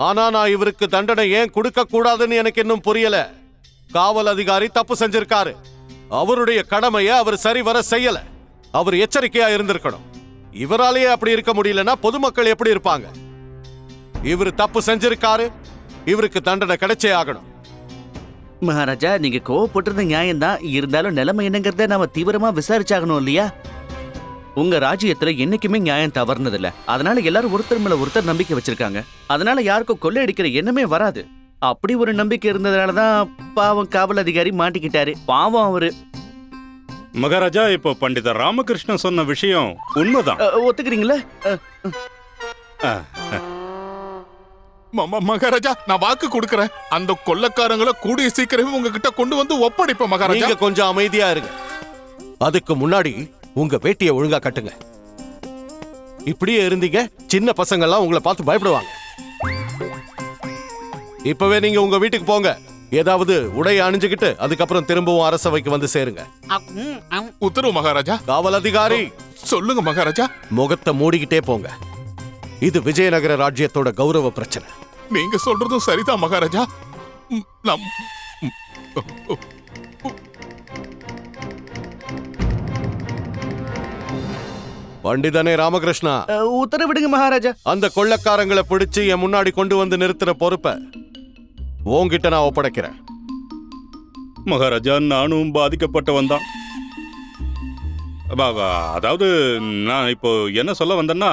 ஆனா நான் இவருக்கு தண்டனை ஏன் கொடுக்க கூடாதுன்னு எனக்கு இன்னும் புரியல. காவல் அதிகாரி தப்பு செஞ்சிருக்காரு. அவருடைய கடமையை அவர் சரிவர செய்யல. அவர் எச்சரிக்கையா இருந்திருக்கணும். இவராலேயே அப்படி இருக்க முடியலன்னா பொதுமக்கள் எப்படி இருப்பாங்க? இவர் தப்பு செஞ்சிருக்காரு. இவருக்கு தண்டனை கிடைச்சே ஆகணும். மகாராஜா, நீங்க கோவப்பட்டிருந்த நியாயம்தான். இருந்தாலும் நிலைமை என்னங்கிறத நாம தீவிரமா விசாரிச்சாகணும் இல்லையா? உங்க ராஜ்யத்துல என்னைக்குமே நியாயம் தவறுனதில்ல. அதனால எல்லாரும் ஒருத்தர் மேல ஒருத்தர் நம்பிக்கை வச்சிருக்காங்க. அதனால யாருக்கும் கொள்ளையடிக்கிற எண்ணமே வராது. அப்படி ஒரு நம்பிக்கை இருந்ததுனாலதான் பாவம் காவல் அதிகாரி மாட்டிக்கிட்டாரு. பாவம் அவரு. மகாராஜா, இப்போ பண்டிதர் ராமகிருஷ்ணன் சொன்ன விஷயம் உண்மைதான். ஒத்துக்கிறீங்களா? மகாராஜா, நான் வாக்கு கொடுக்கறேன். அந்த கொள்ளக்காரங்களை கூடிய சீக்கிரமே உங்ககிட்ட கொண்டு வந்து ஒப்படைப்பேன் மகாராஜா. நீங்க கொஞ்சம் அமைதியா இருங்க. அதுக்கு முன்னாடி உங்க வேட்டியை ஒழுங்கா கட்டுங்க. இப்படியே இருந்தீங்க, சின்ன பசங்க எல்லாம் உங்களை பார்த்து பயப்படுவாங்க. இப்பவே நீங்க உங்க வீட்டுக்கு போங்க. ஏதாவது உடைய அணிஞ்சுக்கிட்டு அதுக்கப்புறம் திரும்பவும் அரசவைக்கு வந்து சேருங்க. உத்தரவு மகாராஜா. காவல் அதிகாரி, சொல்லுங்க மகாராஜா. முகத்தை மூடிக்கிட்டே போங்க. இது விஜயநகர ராஜ்யத்தோட கௌரவ பிரச்சனை. நீங்க சொல்றதும் சரிதான் மகாராஜா. பண்டிதனே ராமகிருஷ்ணா, உத்தரவிடுங்க மகாராஜா. அந்த கொள்ளக்காரங்களை பிடிச்சு என் முன்னாடி கொண்டு வந்து நிறுத்துற பொறுப்பை உன்கிட்ட நான் ஒப்படைக்கிறேன். மகாராஜா, நானும் பாதிக்கப்பட்டவன் தான். அதாவது நான் இப்போ என்ன சொல்ல வந்தேன்னா,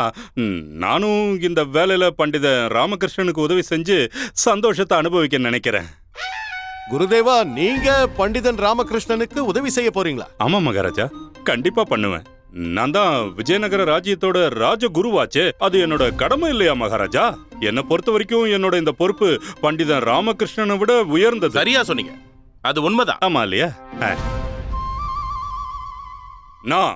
நானும் இந்த வேலையில பண்டித ராமகிருஷ்ணனுக்கு உதவி செஞ்சு சந்தோஷத்தை அனுபவிக்க நினைக்கிறேன். குருதேவா, நீங்க பண்டிதன் ராமகிருஷ்ணனுக்கு உதவி செய்ய போறீங்களா? ஆமா மகாராஜா, கண்டிப்பா பண்ணுவேன். நான் தான் விஜயநகர ராஜ்யத்தோட ராஜகுருவாச்சே. அது என்னோட கடமை இல்லையா மகாராஜா? என்னை பொறுத்த வரைக்கும் என்னோட இந்த பொறுப்பு பண்டிதன் ராமகிருஷ்ணனை விட உயர்ந்தது. சரியா சொன்னீங்க. அது உண்மைதான். ஆமா இல்லையா? நான்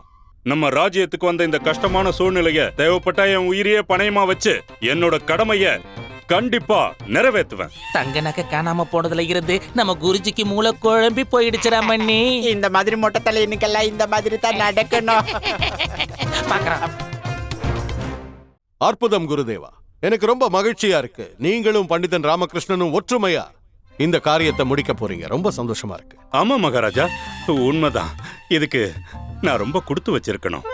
நம்ம ராஜ்யத்துக்கு வந்த இந்த கஷ்டமான சூழ்நிலைய தேவைப்பட்டா என் உயிரையே பணயமா வச்சு என்னோட கடமைய கண்டிப்பா நிறைவேற்றுவேன். தங்க நகை காணாம போனதுல இருந்து நம்ம குருஜிக்கு மூளை குழம்பி போயிடுச்சுடா மண்ணி. இந்த மாதிரி மொட்டை தலை இன்னைக்கெல்லாம் இந்த மாதிரி தான் நடக்கணும். பாக்குறான். அற்புதம் குருதேவா, எனக்கு ரொம்ப மகிழ்ச்சியா இருக்கு. நீங்களும் பண்டிதன் ராமகிருஷ்ணனும் ஒற்றுமையா இந்த காரியத்தை முடிக்க போறீங்க. ரொம்ப சந்தோஷமா இருக்கு. ஆமா மகாராஜா, உண்மைதான். இதுக்கு நான் ரொம்ப கொடுத்து வச்சிருக்கணும்.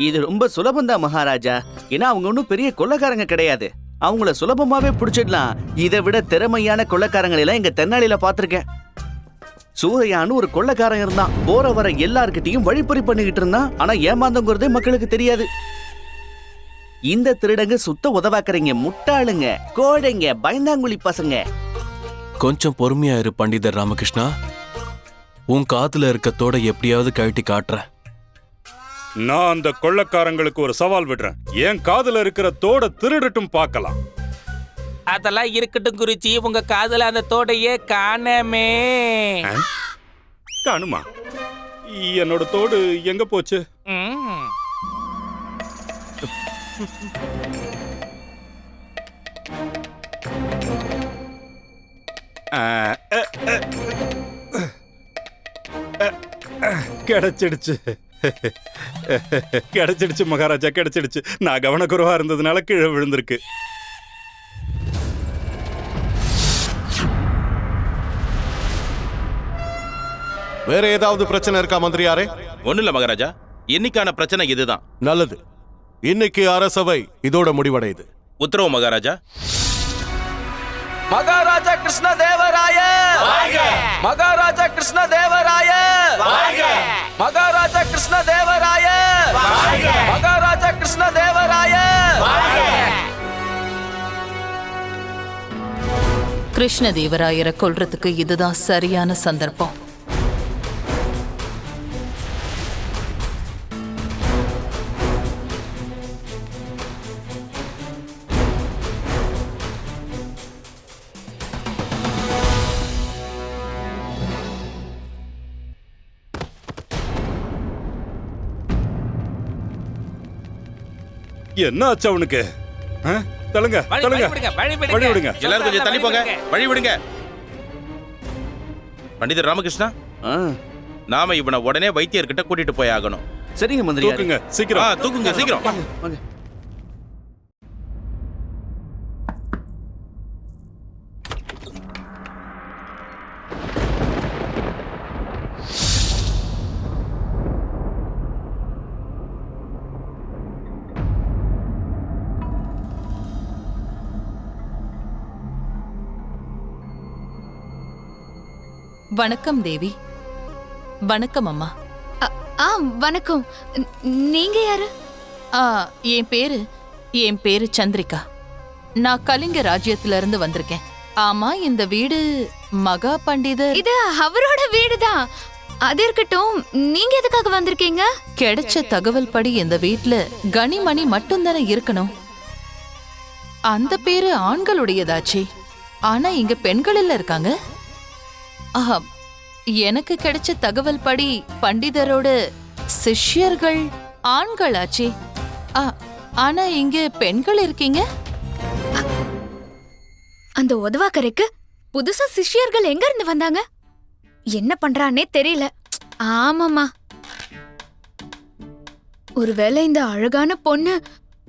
இது ரொம்ப சுலபம்தான் மகாராஜா. ஏன்னா அவங்க ஒன்றும் பெரிய கொள்ளைக்காரங்க கிடையாது. அவங்கள சுலபமாவே பிடிச்சிடலாம். இதை விட திறமையான கொள்ளைக்காரங்களை எல்லாம் எங்க தென்னாலியில பாத்திருக்கேன். சூரையான்னு ஒரு கொள்ளைக்காரன் இருந்தான். போற வர எல்லார்கிட்டையும் வழிப்பறி பண்ணிக்கிட்டு இருந்தான். ஆனா ஏமாந்தங்கிறதே மக்களுக்கு தெரியாது. இந்த திருடங்க சுத்த உதவாக்குறீங்க, முட்டாளுங்க, கோடைங்க, பயந்தாங்குழி பசங்க. கொஞ்சம் பொறுமையா இரு பண்டிதர் ராமகிருஷ்ணா. உன் காதுல இருக்க தோட எப்படியாவது கழட்டி காட்டுறேன். நான் அந்த கொள்ளைக்காரங்களுக்கு ஒரு சவால் விடுறேன். என் காதுல இருக்கிற தோட திருடட்டும் பார்க்கலாம். அதெல்லாம் இருக்கட்டும் குருஜி, உங்க காதுல அந்த தோடையே காணமே. காணுமா? என்னோட தோடு எங்க போச்சு? கிடைச்சிடுச்சு. கிடைச்சிடுச்சு மகாராஜா, கிடைச்சிடுச்சு. நான் கவனக்குறைவா இருந்ததுனால கீழே விழுந்திருக்கு. வேற ஏதாவது பிரச்சனை இருக்கா மந்திரியாரே? ஒண்ணு இல்ல மகாராஜா, இன்னைக்கான பிரச்சனை இதுதான். நல்லது. இன்னைக்கு அரசவை இதோட முடிவடையுது. உத்தரவு மகாராஜா. மகாராஜா கிருஷ்ண தேவராய மகாராஜா கிருஷ்ண தேவராய மகாராஜா கிருஷ்ண தேவராய மகாராஜா கிருஷ்ண தேவராய. கிருஷ்ணதேவராயரை கொல்றதுக்கு இதுதான் சரியான சந்தர்ப்பம். என்ன ஆச்சு அவனுக்கு? தள்ளுங்க, தள்ளுங்க, வழி விடுங்க. எல்லாரும் கொஞ்சம் தள்ளி போங்க, வழி விடுங்க. பண்டிதர் ராமகிருஷ்ணா, நாம இவனை உடனே வைத்தியர்கிட்ட கூட்டிட்டு போய் ஆகணும். சரிங்க மந்திரி. தூக்குங்க சீக்கிரம். தூக்குங்க சீக்கிரம். வாங்க. வணக்கம் தேவி. வணக்கம் அம்மா. வணக்கம். நீங்க யாரு? என் பேரு சந்திரிகா. நான் கலிங்க ராஜ்யத்துல இருந்து வந்திருக்கேன். ஆமா, இந்த வீடு மகா பண்டிதர். இது அவரோட வீடுதான். அது இருக்கட்டும், நீங்க எதுக்காக வந்திருக்கீங்க? கிடைச்ச தகவல் படி இந்த வீட்ல கனிமணி மட்டும் தானே இருக்கணும். அந்த பேரு ஆண்களுடையதாச்சே. ஆனா இங்க பெண்கள் எல்லாம் இருக்காங்க. எனக்கு கிடைச்ச தகவல் படி பண்டிதரோட சிஷ்யர்கள் ஆண்களாச்சே. ஆனா இங்க பெண்கள் இருக்கீங்க. அந்த உதவாக்கரைக்கு புதுசா சிஷ்யர்கள் எங்க இருந்து வந்தாங்க? என்ன பண்றானே தெரியல. ஆமாமா, ஒருவேளை இந்த அழகான பொண்ணு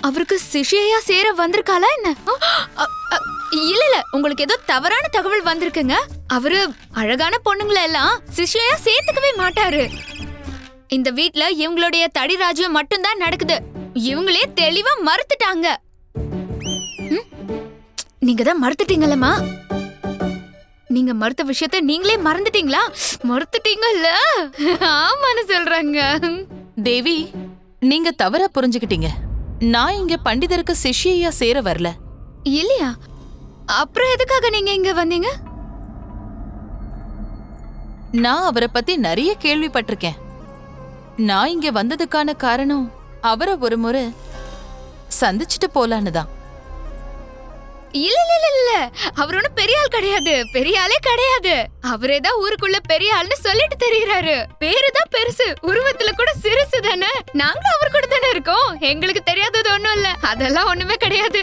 அவருக்கு சிஷ்யா சேர வந்திருக்காளா என்ன? இல்ல, உங்களுக்கு ஏதோ தவறான தகவல் வந்திருக்குங்க. அவரு அழகான பொண்ணுங்களை எல்லாம் சிஷ்யா சேர்த்துக்கவே மாட்டாரு. இந்த வீட்ல இவங்களுடைய தடி ராஜ்யம் மட்டும்தான் நடக்குது. இவங்களே தெளிவா மறுத்துட்டாங்க. நீங்க தான் மறுத்துட்டீங்களம்மா. நீங்க மறுத்த விஷயத்த நீங்களே மறந்துட்டீங்களா? மறுத்துட்டீங்கல்ல? ஆமான்னு சொல்றாங்க. தேவி, நீங்க தவறா புரிஞ்சுக்கிட்டீங்க. நான் இங்க பண்டிதருக்கு சிஷ்யா சேர வரல. இல்லையா? அப்புறம் எதுக்காக நீங்க இங்க வந்தீங்க? நான் அவரை பத்தி நிறைய கேள்விப்பட்டிருக்கேன். நான் இங்க வந்ததுக்கான காரணம் அவரை ஒரு முறை சந்திச்சுட்டு போலான்னு தான். இல்ல இல்ல இல்ல இல்ல, அவர் ஒண்ணும் பெரிய ஆள் கிடையாது, பெரிய ஆளே கிடையாது. அவரேதான் ஊருக்குள்ள பெரிய ஆள்னு சொல்லிட்டு தெரியறாரு. பேருதான் பெருசு, உருவத்துல கூட சிறுசு தானே. நாங்களும் அவர் கூட தானே இருக்கோம், எங்களுக்கு தெரியாதது ஒண்ணும் இல்ல, அதெல்லாம் ஒண்ணுமே கிடையாது.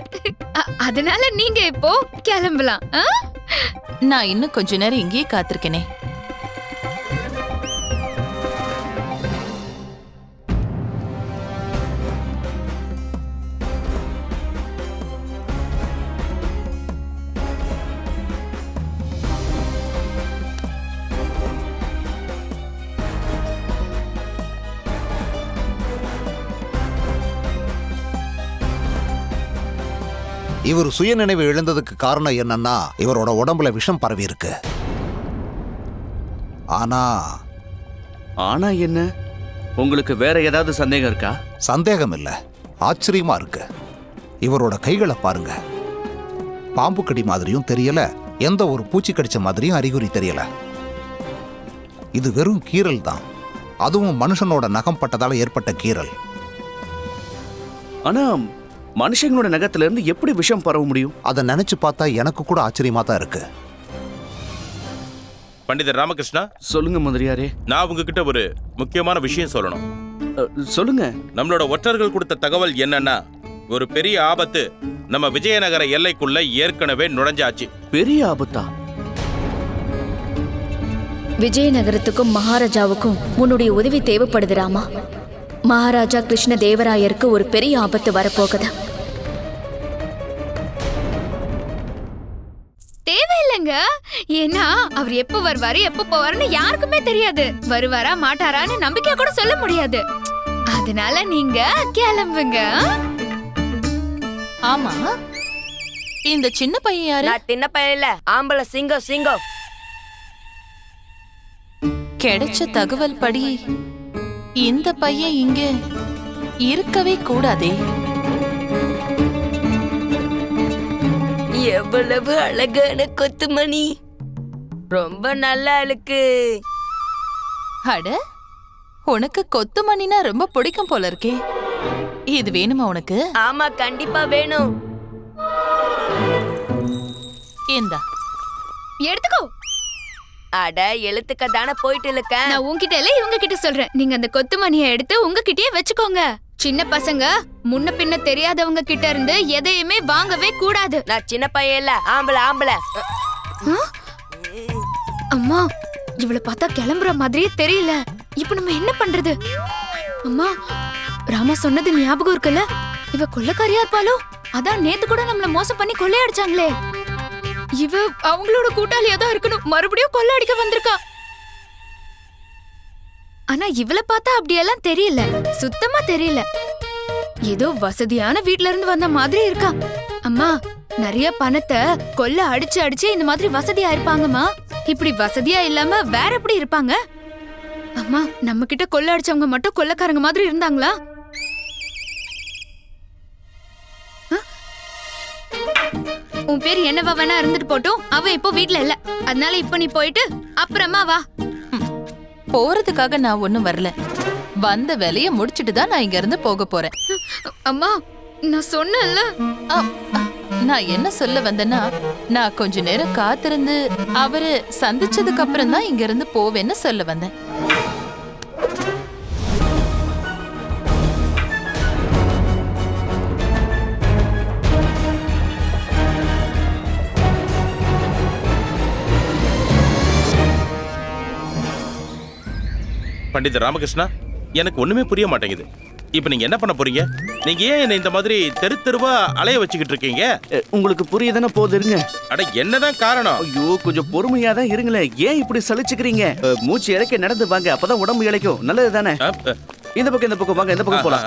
அதனால நீங்க இப்போ கிளம்பலாம். நான் இன்னும் கொஞ்ச நேரம் இங்கேயே காத்திருக்கேனே. இவர் சுயநினைவு இழந்ததுக்கு காரணம் என்னன்னா இவரோட உடம்புல விஷம் பரவி இருக்கு. ஆனா என்ன, உங்களுக்கு வேற ஏதாவது சந்தேகம் இருக்கா? சந்தேகம் இல்ல, ஆச்சரியமா இருக்கு. இவரோட கைகளை பாருங்க, பாம்பு கடி மாதிரியும் தெரியல, எந்த ஒரு பூச்சி கடிச்ச மாதிரியும் அறிகுறி தெரியல. இது வெறும் கீறல் தான், அதுவும் மனுஷனோட நகம் பட்டதால ஏற்பட்ட கீறல். ஆனா மனுஷங்களோட நகத்துல இருந்து எப்படி விஷம் பரவ முடியும்? அதை நினைச்சு பார்த்தா எனக்கு கூட ஆச்சரியமா தான் இருக்கு. பண்டிதர் ராமகிருஷ்ணா, சொல்லுங்க மந்திரியாரே. நான் உங்ககிட்ட ஒரு முக்கியமான விஷயம் சொல்லணும். சொல்லுங்க. நம்மளோட ஒற்றர்கள் கொடுத்த தகவல் என்னன்னா, ஒரு பெரிய ஆபத்து நம்ம விஜயநகர எல்லைக்குள்ள ஏற்கனவே நுழைஞ்சாச்சு. பெரிய ஆபத்தா? விஜயநகரத்துக்கும் மகாராஜாவுக்கும் உன்னுடைய உதவி தேவைப்படுது ராமா. மகாராஜா கிருஷ்ண தேவராயருக்கு ஒரு பெரிய ஆபத்து வரப்போகுது. தேவையில்லைங்க, ஏன்னா அவர் எப்ப வருவாரு எப்ப போவாருன்னு யாருக்குமே தெரியாது. வருவாரா மாட்டாரான்னு நம்பிக்கை கூட சொல்ல முடியாது. அதனால நீங்க கிளம்புங்க. ஆமா, இந்த சின்ன பையன் யாரு? நான் சின்ன பையன் இல்ல, ஆம்பளை சிங்கம் சிங்கம். கிடைச்ச தகவல் படி இந்த பையன் இங்க இருக்கவே கூடாதே. எவ்வளவு அழகான கொத்துமணி, ரொம்ப நல்லா இருக்கு. அட, உனக்கு கொத்துமணினா ரொம்ப பிடிக்கும் போல இருக்கே. இது வேணுமா உனக்கு? ஆமா, கண்டிப்பா வேணும். இந்தா, எடுத்துக்கோ. அட, எழுத்துக்க தானே போயிட்டு இருக்க. நான் உங்ககிட்ட இல்ல இவங்க கிட்ட சொல்றேன். நீங்க அந்த கொத்துமணியை எடுத்து உங்ககிட்டயே வச்சுக்கோங்க. சின்ன பசங்க முன்ன பின்ன தெரியாதவங்க கிட்ட இருந்து எதையுமே வாங்கவே கூடாது. நான் சின்ன பையன் இல்ல, ஆம்பளை ஆம்பளை. அம்மா, இவளை பார்த்தா கிளம்புற மாதிரியே தெரியல. இப்ப நம்ம என்ன பண்றது? அம்மா, ராமா சொன்னது ஞாபகம் இருக்குல்ல, இவ கொள்ளைக்காரியா இருப்பாளோ? அதான் நேத்து கூட நம்மள மோசம் பண்ணி கொள்ளையடிச்சாங்களே. இவ அவங்களோட கூட்டாளியா தான் இருக்கணும், மறுபடியும் கொள்ளை அடிக்க வந்திருக்கா. ஆனா இவளை பார்த்தா அப்படியெல்லாம் தெரியல, சுத்தமா தெரியல. ஏதோ வசதியான வீட்ல இருந்து வந்த மாதிரி இருக்கா. அம்மா, நிறைய பணத்தை கொள்ளை அடிச்சு அடிச்சு இந்த மாதிரி வசதியா இருப்பாங்கம்மா. இப்படி வசதியா இல்லாம வேற எப்படி இருப்பாங்க? அம்மா, நம்ம கிட்ட கொள்ளை அடிச்சவங்க மட்டும் கொள்ளைக்காரங்க மாதிரி இருந்தாங்களா? உன் பேர் என்னவா வேணா இருந்துட்டு போட்டும், அவன் இப்போ வீட்ல இல்ல. அதனால இப்போ நீ போயிட்டு அப்புறமா வா. போறதுக்காக நான் ஒண்ணும் வரல, வந்த வேலைய முடிச்சிட்டு தான் நான் இங்க இருந்து போக போறேன். அம்மா, நான் சொன்னேன்ல. நான் என்ன சொல்ல வந்தேன்னா, நான் கொஞ்ச நேரம் காத்திருந்து அவரு சந்திச்சதுக்கு அப்புறம் தான் இங்க இருந்து போவேன்னு சொல்ல வந்தேன். பண்டிதர் ராமகிருஷ்ணா, எனக்கு ஒண்ணுமே புரிய மாட்டேங்குது. இப்ப நீங்க என்ன பண்ண போறீங்க? நீங்க ஏன் என்ன இந்த மாதிரி தெரு தெருவா அலைய வச்சுக்கிட்டு இருக்கீங்க? உங்களுக்கு புரியதானே போகுது, இருங்க. அட, என்னதான் காரணம்? ஐயோ, கொஞ்சம் பொறுமையா தான் இருங்களேன். ஏன் இப்படி சலிச்சுக்கிறீங்க? மூச்சு இறக்க நடந்து வாங்க, அப்பதான் உடம்பு இழைக்கும். நல்லது தானே? இந்த பக்கம் வாங்க, இந்த பக்கம் போலாம்.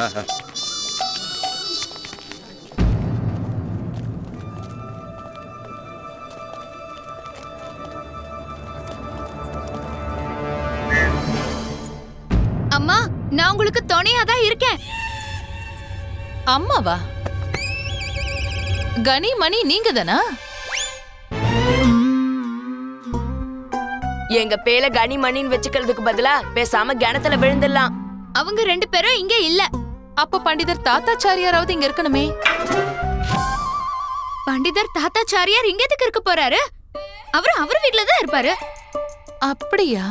அம்மா, நான் உங்களுக்கு துணையா தான் இருக்கேன். அம்மாவா? கனி மணி நீங்க தானா? எங்க பேல கனி மணின்னு வச்சுக்கிறதுக்கு பதிலா பேசாம கிணத்துல விழுந்துடலாம். அவங்க ரெண்டு பேரும் இங்க இல்ல. அப்ப பண்டிதர் தாத்தாச்சாரியாராவது இங்க இருக்கணுமே. பண்டிதர் தாத்தாச்சாரியார் இங்க எதுக்கு இருக்க போறாரு? அவர் வீட்ல தான் இருப்பாரு. அப்படியா?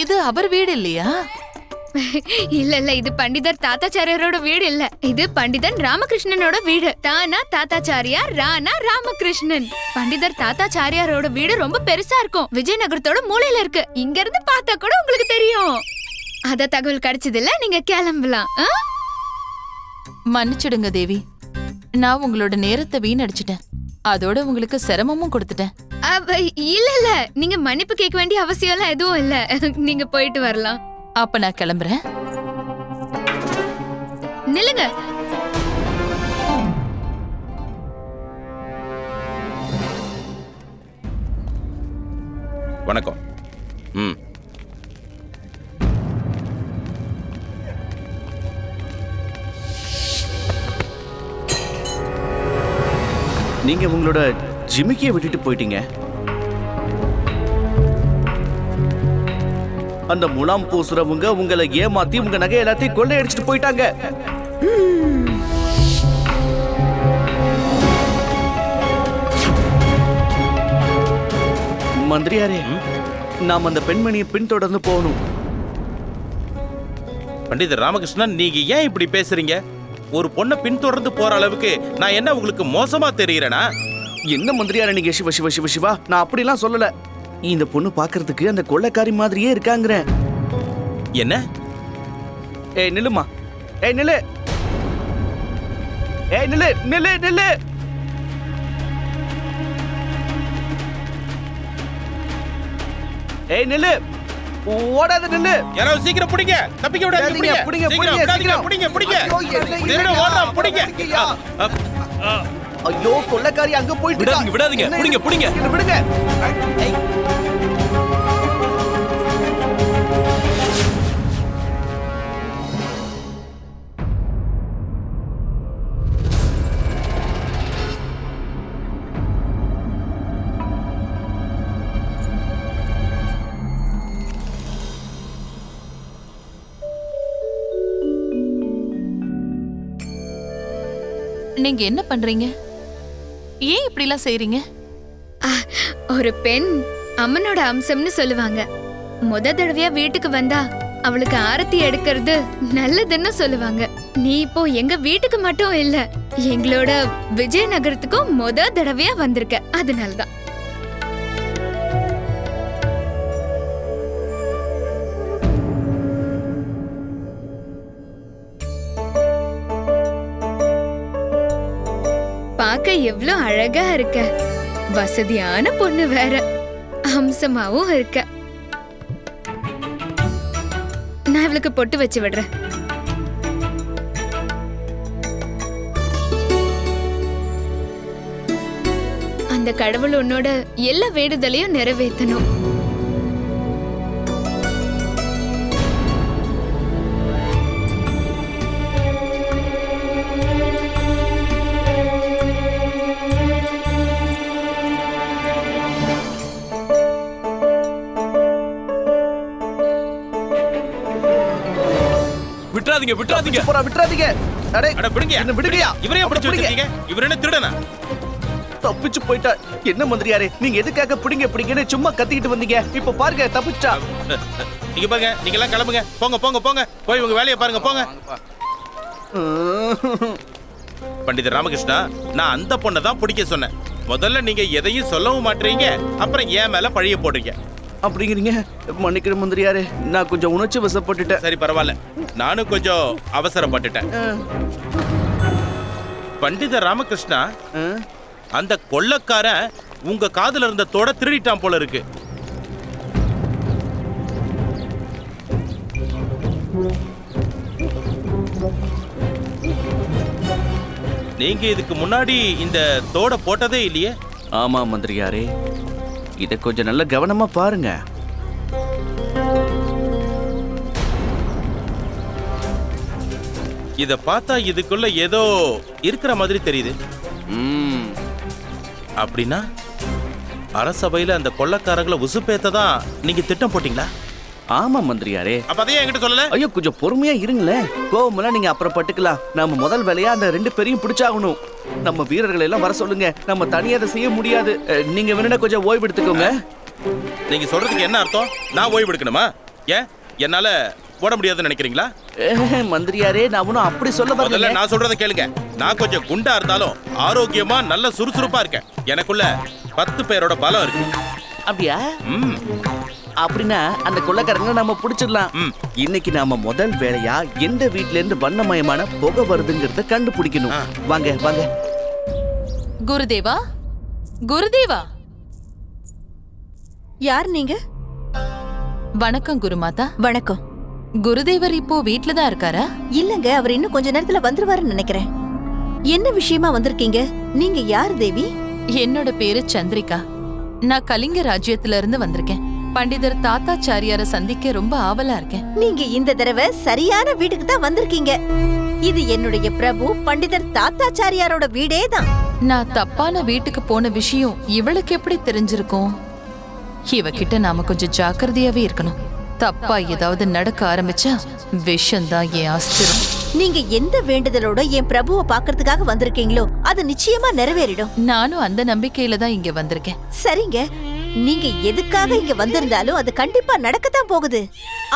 இது அவர் வீடு இல்லையா? இல்ல இது பண்டிதர் தாத்தாச்சாரியாரோட வீடு இல்ல. இது பண்டிதன் ராமகிருஷ்ணனோட வீடு. தானா தாத்தாச்சாரியார், ராணா ராமகிருஷ்ணன். பண்டிதர் தாத்தாச்சாரியாரோட வீடு ரொம்ப பெருசா இருக்கும். விஜயநகரத்தோட மூலையில இருக்கு. இங்க இருந்து பார்த்தா கூட உங்களுக்கு தெரியும். அத தகவல் கிடைச்சதில்ல, நீங்க கிளம்பலாம். மன்னிச்சிடுங்க தேவி, நான் உங்களோட நேரத்தை வீணடிச்சிட்டேன். அதோட உங்களுக்கு சிரமமும் கொடுத்துட்டேன். இல்ல நீங்க மன்னிப்பு கேட்க வேண்டிய அவசியம் எல்லாம் எதுவும் இல்ல. நீங்க போயிட்டு வரலாம். அப்ப நான் கிளம்புறேன். நில்லுங்க. வணக்கம். நீங்க உங்களோட ஜிமிக்கியை விட்டுட்டு போயிட்டீங்க. அந்த முலாம் பூசுறவங்க உங்களை ஏமாத்தி உங்க நகை எல்லாத்தையும் கொள்ளையடிச்சிட்டு போயிட்டாங்க. மந்திரியாரே, நாம் அந்த பெண்மணியை பின்தொடர்ந்து போகணும். பண்டிதர் ராமகிருஷ்ணன், நீங்க ஏன் இப்படி பேசுறீங்க? ஒரு பொண்ணை பின்தொடர்ந்து போற அளவுக்கு நான் என்ன உங்களுக்கு மோசமா தெரியுறேனா? என்ன மந்திரியாரே நீங்க? சிவ சிவ சிவ சிவா, நான் அப்படிலாம் சொல்லல. இந்த பொண்ணு பாக்குறதுக்கு அந்த கொள்ளைக்காரி மாதிரியே இருக்காங்க. என்ன? ஏய் நில்லுமா, ஏய் நில்லு, ஏய் நில்லு நில்லு நில்லு. ஏய் நில்லு, ஓடாத நில்லு. யாராவது சீக்கிரம் பிடிங்க, தப்பிக்க விடாதீங்க. பிடிங்க பிடிங்க பிடிங்க பிடிங்க பிடிங்க. திருட ஓடுறான், பிடிங்க. ஐயோ, கொள்ளைக்காரி அங்க போயிட்டு விடாதீங்க விடாதீங்க, பிடிங்க பிடிங்க. என்ன விடுங்க. நீங்க என்ன பண்றீங்க? ஏன் இப்படி எல்லாம் செய்றீங்க? ஒரு பெண் அம்மனோட அம்சம்னு சொல்லுவாங்க. முத தடவையா வீட்டுக்கு வந்தா அவளுக்கு ஆரத்தி எடுக்கிறது நல்லதுன்னு சொல்லுவாங்க. நீ இப்போ எங்க வீட்டுக்கு மட்டும் இல்ல, எங்களோட விஜயநகரத்துக்கும் முத தடவையா வந்திருக்க. அதனாலதான். பார்க்க எவ்வளவு அழகா இருக்க. வசதியான பொண்ணு வேற, அம்சமாவும் இருக்க. நான் இவளுக்கு பொட்டு வச்சு விடுறேன். அந்த கடவுள் உன்னோட எல்லா வேண்டுதலையும் நிறைவேற்றணும். விட்டுறாதீங்க விட்டுறாதீங்க, விட்டுறாதீங்க. அடே அட விடுங்க. என்ன விடுங்கயா? இவரே பிடிச்சு வச்சிருக்கீங்க. இவர் என்ன திருடனா? தப்பிச்சு போயிட்டா. என்ன மந்திரியாரே, நீங்க எதுக்காக பிடிங்க பிடிங்கன்னு சும்மா கத்திக்கிட்டு வந்தீங்க? இப்ப பாருங்க, தப்பிச்சா. நீங்க பாருங்க, நீங்க எல்லாம் கிளம்புங்க. போங்க போங்க போங்க, போய் உங்க வேலையை பாருங்க. போங்க. பண்டிதர் ராமகிருஷ்ணா, நான் அந்த பொண்ணை தான் பிடிக்க சொன்னேன். முதல்ல நீங்க எதையும் சொல்லவும் மாட்டீங்க, அப்புறம் ஏன் மேல பழிய போடுறீங்க. அப்படிங்கிறீங்க? மன்னிக்கிற மந்திரியாரே, நான் கொஞ்சம் உணர்ச்சி வசப்பட்டுட்டேன். சரி பரவாயில்ல, நானும் கொஞ்சம் அவசரப்பட்டுட்டேன். பண்டிதர் ராமகிருஷ்ணா, அந்த கொள்ளக்காரன் உங்க காதுல இருந்த தோட திருடிட்டான் போல இருக்கு. நீங்க இதுக்கு முன்னாடி இந்த தோட போட்டதே இல்லையே? ஆமா மந்திரியாரே, இத கொஞ்சம் நல்ல கவனமா பாருங்க. இத பார்த்தா இதுக்குள்ள ஏதோ இருக்கிற மாதிரி தெரியுது. அப்படின்னா அரசபையில அந்த கொள்ளக்காரங்களை உசுப்பேத்த தான் நீங்க திட்டம் போட்டீங்களா? ஆமா மந்திரியாரே. அப்ப அதையும் என்கிட்ட சொல்லல? ஐயோ கொஞ்சம் பொறுமையா இருங்களேன். கோவமெல்லாம் நீங்க அப்புறம் பட்டுக்கலாம். நம்ம முதல் வேலையா அந்த 2 பேரையும் பிடிச்சாகணும். நம்ம வீரர்களை எல்லாம் வர சொல்லுங்க. நம்ம தனியா அதை செய்ய முடியாது. நீங்க வேணும்னா கொஞ்சம் ஓய்வு எடுத்துக்கோங்க. நீங்க சொல்றதுக்கு என்ன அர்த்தம்? நான் ஓய்வு எடுக்கணுமா? ஏன் என்னால ஓட முடியாதுன்னு நினைக்கிறீங்களா? மந்திரியாரே நான் ஒன்னும் அப்படி சொல்ல வரல. நான் சொல்றத கேளுங்க. நான் கொஞ்சம் குண்டா இருந்தாலும் ஆரோக்கியமா நல்ல சுறுசுறுப்பா இருக்கேன். எனக்குள்ள 10 பேரோட பலம் இருக்கு. அப்படியா? அப்படின்னா அந்த கொள்ளைக்காரங்க நம்ம பிடிச்சிடலாம். இன்னைக்கு நாம முதல் வேலையா எந்த வீட்ல இருந்து வண்ணமயமான புகை வருதுங்கிறத கண்டுபிடிக்கணும். வாங்க வாங்க. குருதேவா, குருதேவா. யார் நீங்க? வணக்கம் குருமாதா. வணக்கம். குருதேவர் இப்போ வீட்ல தான் இருக்காரா? இல்லங்க, அவர் இன்னும் கொஞ்ச நேரத்துல வந்துருவாருன்னு நினைக்கிறேன். என்ன விஷயமா வந்திருக்கீங்க? நீங்க யார் தேவி? என்னோட பேரு சந்திரிகா. நான் கலிங்க ராஜ்யத்துல இருந்து வந்திருக்கேன். பண்டிதர் தாத்தாச்சாரியார சந்திக்க ரொம்ப ஆவலா இருக்கேன். நீங்க இந்த தடவை சரியான வீட்டுக்கு தான் வந்திருக்கீங்க. இது என்னுடைய பிரபு பண்டிதர் தாத்தாச்சாரியாரோட வீடே தான். நான் தப்பான வீட்டுக்கு போன விஷயம் இவளுக்கு எப்படி தெரிஞ்சிருக்கும்? இவகிட்ட நாம கொஞ்சம் ஜாக்கிரதையாவே இருக்கணும். தப்பா ஏதாவது நடக்க ஆரம்பிச்சா விஷம்தான் என் அஸ்திரம். நீங்க எந்த வேண்டுதலோட என் பிரபுவை பாக்குறதுக்காக வந்திருக்கீங்களோ அது நிச்சயமா நிறைவேறிடும். நானும் அந்த நம்பிக்கையில தான் இங்க வந்திருக்கேன். சரிங்க, நீங்க எதுக்காக இங்க வந்திருந்தாலும் அது கண்டிப்பா நடக்கத்தான் போகுது.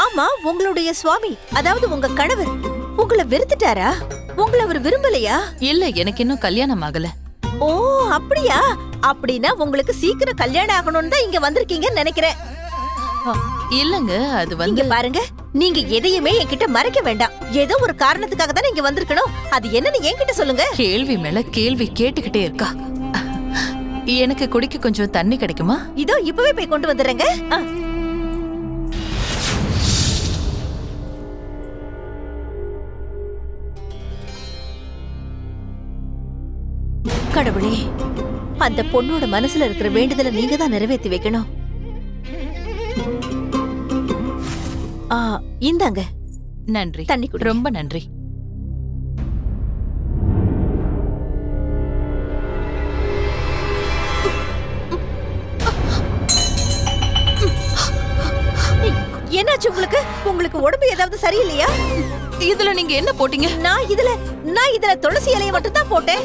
ஆமா, உங்களுடைய சுவாமி அதாவது உங்க கணவர் உங்களை வெறுத்துட்டாரா? உங்களை அவர் விரும்பலையா? இல்ல, எனக்கு இன்னும் கல்யாணம் ஆகல. ஓ அப்படியா? அப்படின்னா உங்களுக்கு சீக்கிரம் கல்யாணம் ஆகணும்னு தான் இங்க வந்திருக்கீங்கன்னு நினைக்கிறேன். இல்லங்க, அது வந்து பாருங்க, நீங்க எதையுமே என்கிட்ட மறைக்க வேண்டாம். ஏதோ ஒரு காரணத்துக்காக தான் நீங்க வந்திருக்கணும். அது என்னன்னு என்கிட்ட சொல்லுங்க. கேள்வி மேல கேள்வி கேட்டுக்கிட்டே இருக்கா. எனக்கு குடிக்க கொஞ்சம் தண்ணி கிடைக்குமா? இதோ இப்பவே போய் கொண்டு வந்துடுறேங்க. கடவுளே, அந்த பொண்ணோட மனசுல இருக்கிற வேண்டுதலை நீங்க தான் நிறைவேற்றி வைக்கணும். இந்தாங்க. நன்றி. தண்ணி குடி. ரொம்ப நன்றி. என்னாச்சு உங்களுக்கு? உங்களுக்கு உடம்பு ஏதாவது சரியில்லையா? இதுல நீங்க என்ன போட்டீங்க? நான் இதுல துளசி இலையை மட்டும் தான் போட்டேன்.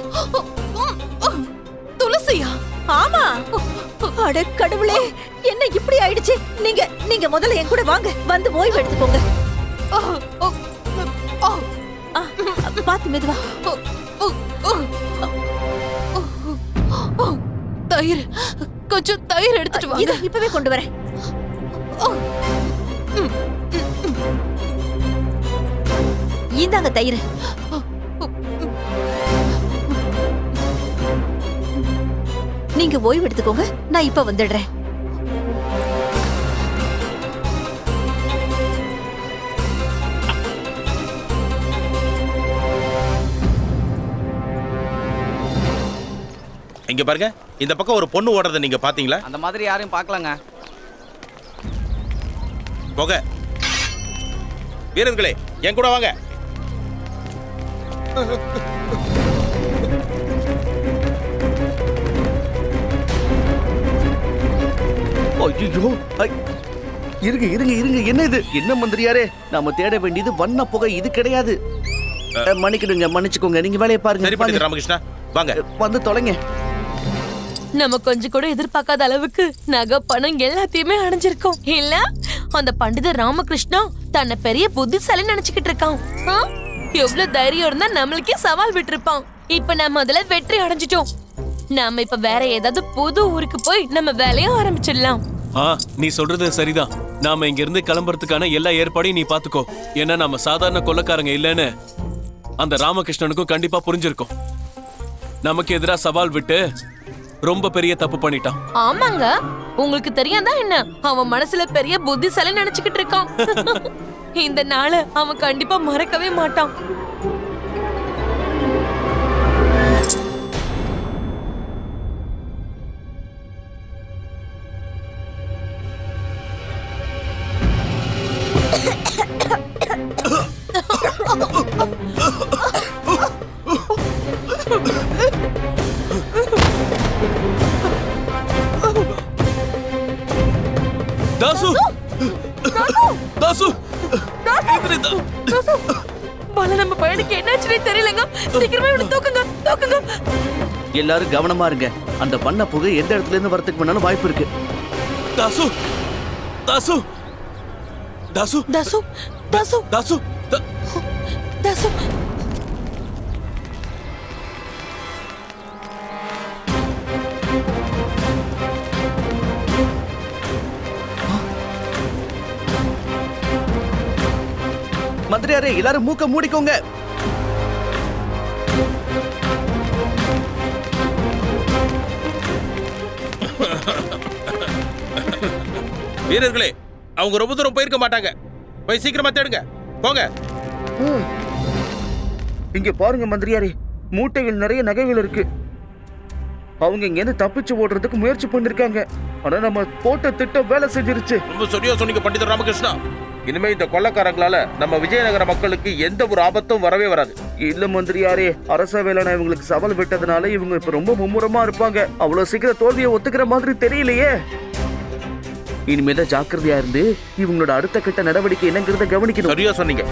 துளசியா? ஆமா. அட கடவுளே, என்ன இப்படி ஆயிடுச்சு? நீங்க முதல்ல என் கூட வாங்க. வந்து ஓய்வு எடுத்துக்கோங்க. பாத்து மெதுவா. தயிர், கொஞ்சம் தயிர் எடுத்துட்டு வாங்க. இத இப்பவே கொண்டு வரேன். இந்தாங்க தயிர். நீங்க ஓய்வு எடுத்துக்கோங்க, நான் இப்ப வந்துடுறேன். இங்க பாருங்க, இந்த பக்கம் ஒரு பொண்ணு ஓடுறத நீங்க பாத்தீங்களா? அந்த மாதிரி யாரையும் பார்க்கலங்க. போக வீரர்களே, என் கூட வாங்க. ஐயோ, இருங்க இருங்க இருங்க, என்ன இது? என்ன மந்திரியாரே, நாம தேட வேண்டியது வண்ண புகை, இது கிடையாது. மன்னிக்கிடுங்க, மன்னிச்சுக்கோங்க. நீங்க வேலையை பாருங்க. சரி பண்டிதர் ராமகிருஷ்ணா, வாங்க வந்து தொலைங்க. நம்ம கொஞ்சம் கூட எதிர்பார்க்காத அளவுக்கு நகை பணம் எல்லாத்தையுமே அடைஞ்சிருக்கோம் இல்ல? அந்த பண்டிதர் ராமகிருஷ்ணா தன்னை பெரிய புத்திசாலி நினைச்சுக்கிட்டு இருக்கான். எவ்வளவு தைரியம் இருந்தா நம்மளுக்கே சவால் விட்டுருப்பான். இப்ப நம்ம அதுல வெற்றி அடைஞ்சிட்டோம். நாம இப்ப வேற ஏதாவது புது ஊருக்கு போய் நம்ம வேலையை ஆரம்பிச்சிடலாம். நீ சொல்றது சரிதான். நாம இங்க இருந்து கிளம்புறதுக்கான எல்லா ஏற்பாடையும் நீ பாத்துக்கோ. ஏன்னா நாம சாதாரண கொள்ளைக்காரங்க இல்லன்னு அந்த ராமகிருஷ்ணனுக்கும் கண்டிப்பா புரிஞ்சிருக்கும். நமக்கு எதிரா சவால் விட்டு ரொம்ப பெரிய தப்பு பண்ணிட்டான். ஆமாங்க, உங்களுக்கு தெரியாதா என்ன? அவன் மனசுல பெரிய புத்திசாலி நினைச்சுக்கிட்டு இருக்கான். இந்த நாளை அவன் கண்டிப்பா மறக்கவே மாட்டான். தாசு தாசு பாலா நம்ம பையனுக்கு என்னாச்சுன்னே தெரியலங்க. சீக்கிரமா இவனை தூக்குங்க தூக்குங்க. எல்லாரும் கவனமா இருங்க. அந்த பண்ண புகை எந்த இடத்துல இருந்து வரதுக்கு வேணாலும் வாய்ப்பு இருக்கு. தாசு தாசு தாசு தாசு தாசு தாசு தாசு மந்திரியாரே, எல்லாரும் மூக்க மூடிக்கோங்க. வீரர்களே, அவங்க ரொம்ப தூரம் போயிருக்க மாட்டாங்க. போய் சீக்கிரமா தேடுங்க. போங்க. இங்க பாருங்க மந்திரியாரே, மூட்டைகள் நிறைய நகைகள் இருக்கு. அவங்க இங்க இருந்து தப்பிச்சு ஓடுறதுக்கு முயற்சி பண்ணிருக்காங்க. ஆனா நம்ம போட்ட திட்டம் வேலை செஞ்சிருச்சு. ரொம்ப சரியா சொன்னீங்க பண்டிதர் ராமகிருஷ்ணா. இனிமே இந்த கொள்ளக்காரங்களால நம்ம விஜயநகர மக்களுக்கு எந்த ஒரு ஆபத்தும் வரவே வராது. இல்ல மந்திரியாரே, அரச வேளாண் இவங்களுக்கு சவால் விட்டதுனால இவங்க இப்ப ரொம்ப மும்முரமா இருப்பாங்க. அவ்வளவு சீக்கிரம் தோல்வியை ஒத்துக்கிற மாதிரி தெரியலையே. இனிமேதான் ஜாக்கிரதையா இருந்து இவங்களோட அடுத்த கட்ட நடவடிக்கை என்னங்கிறத கவனிக்கணும். சரியா சொன்னீங்க.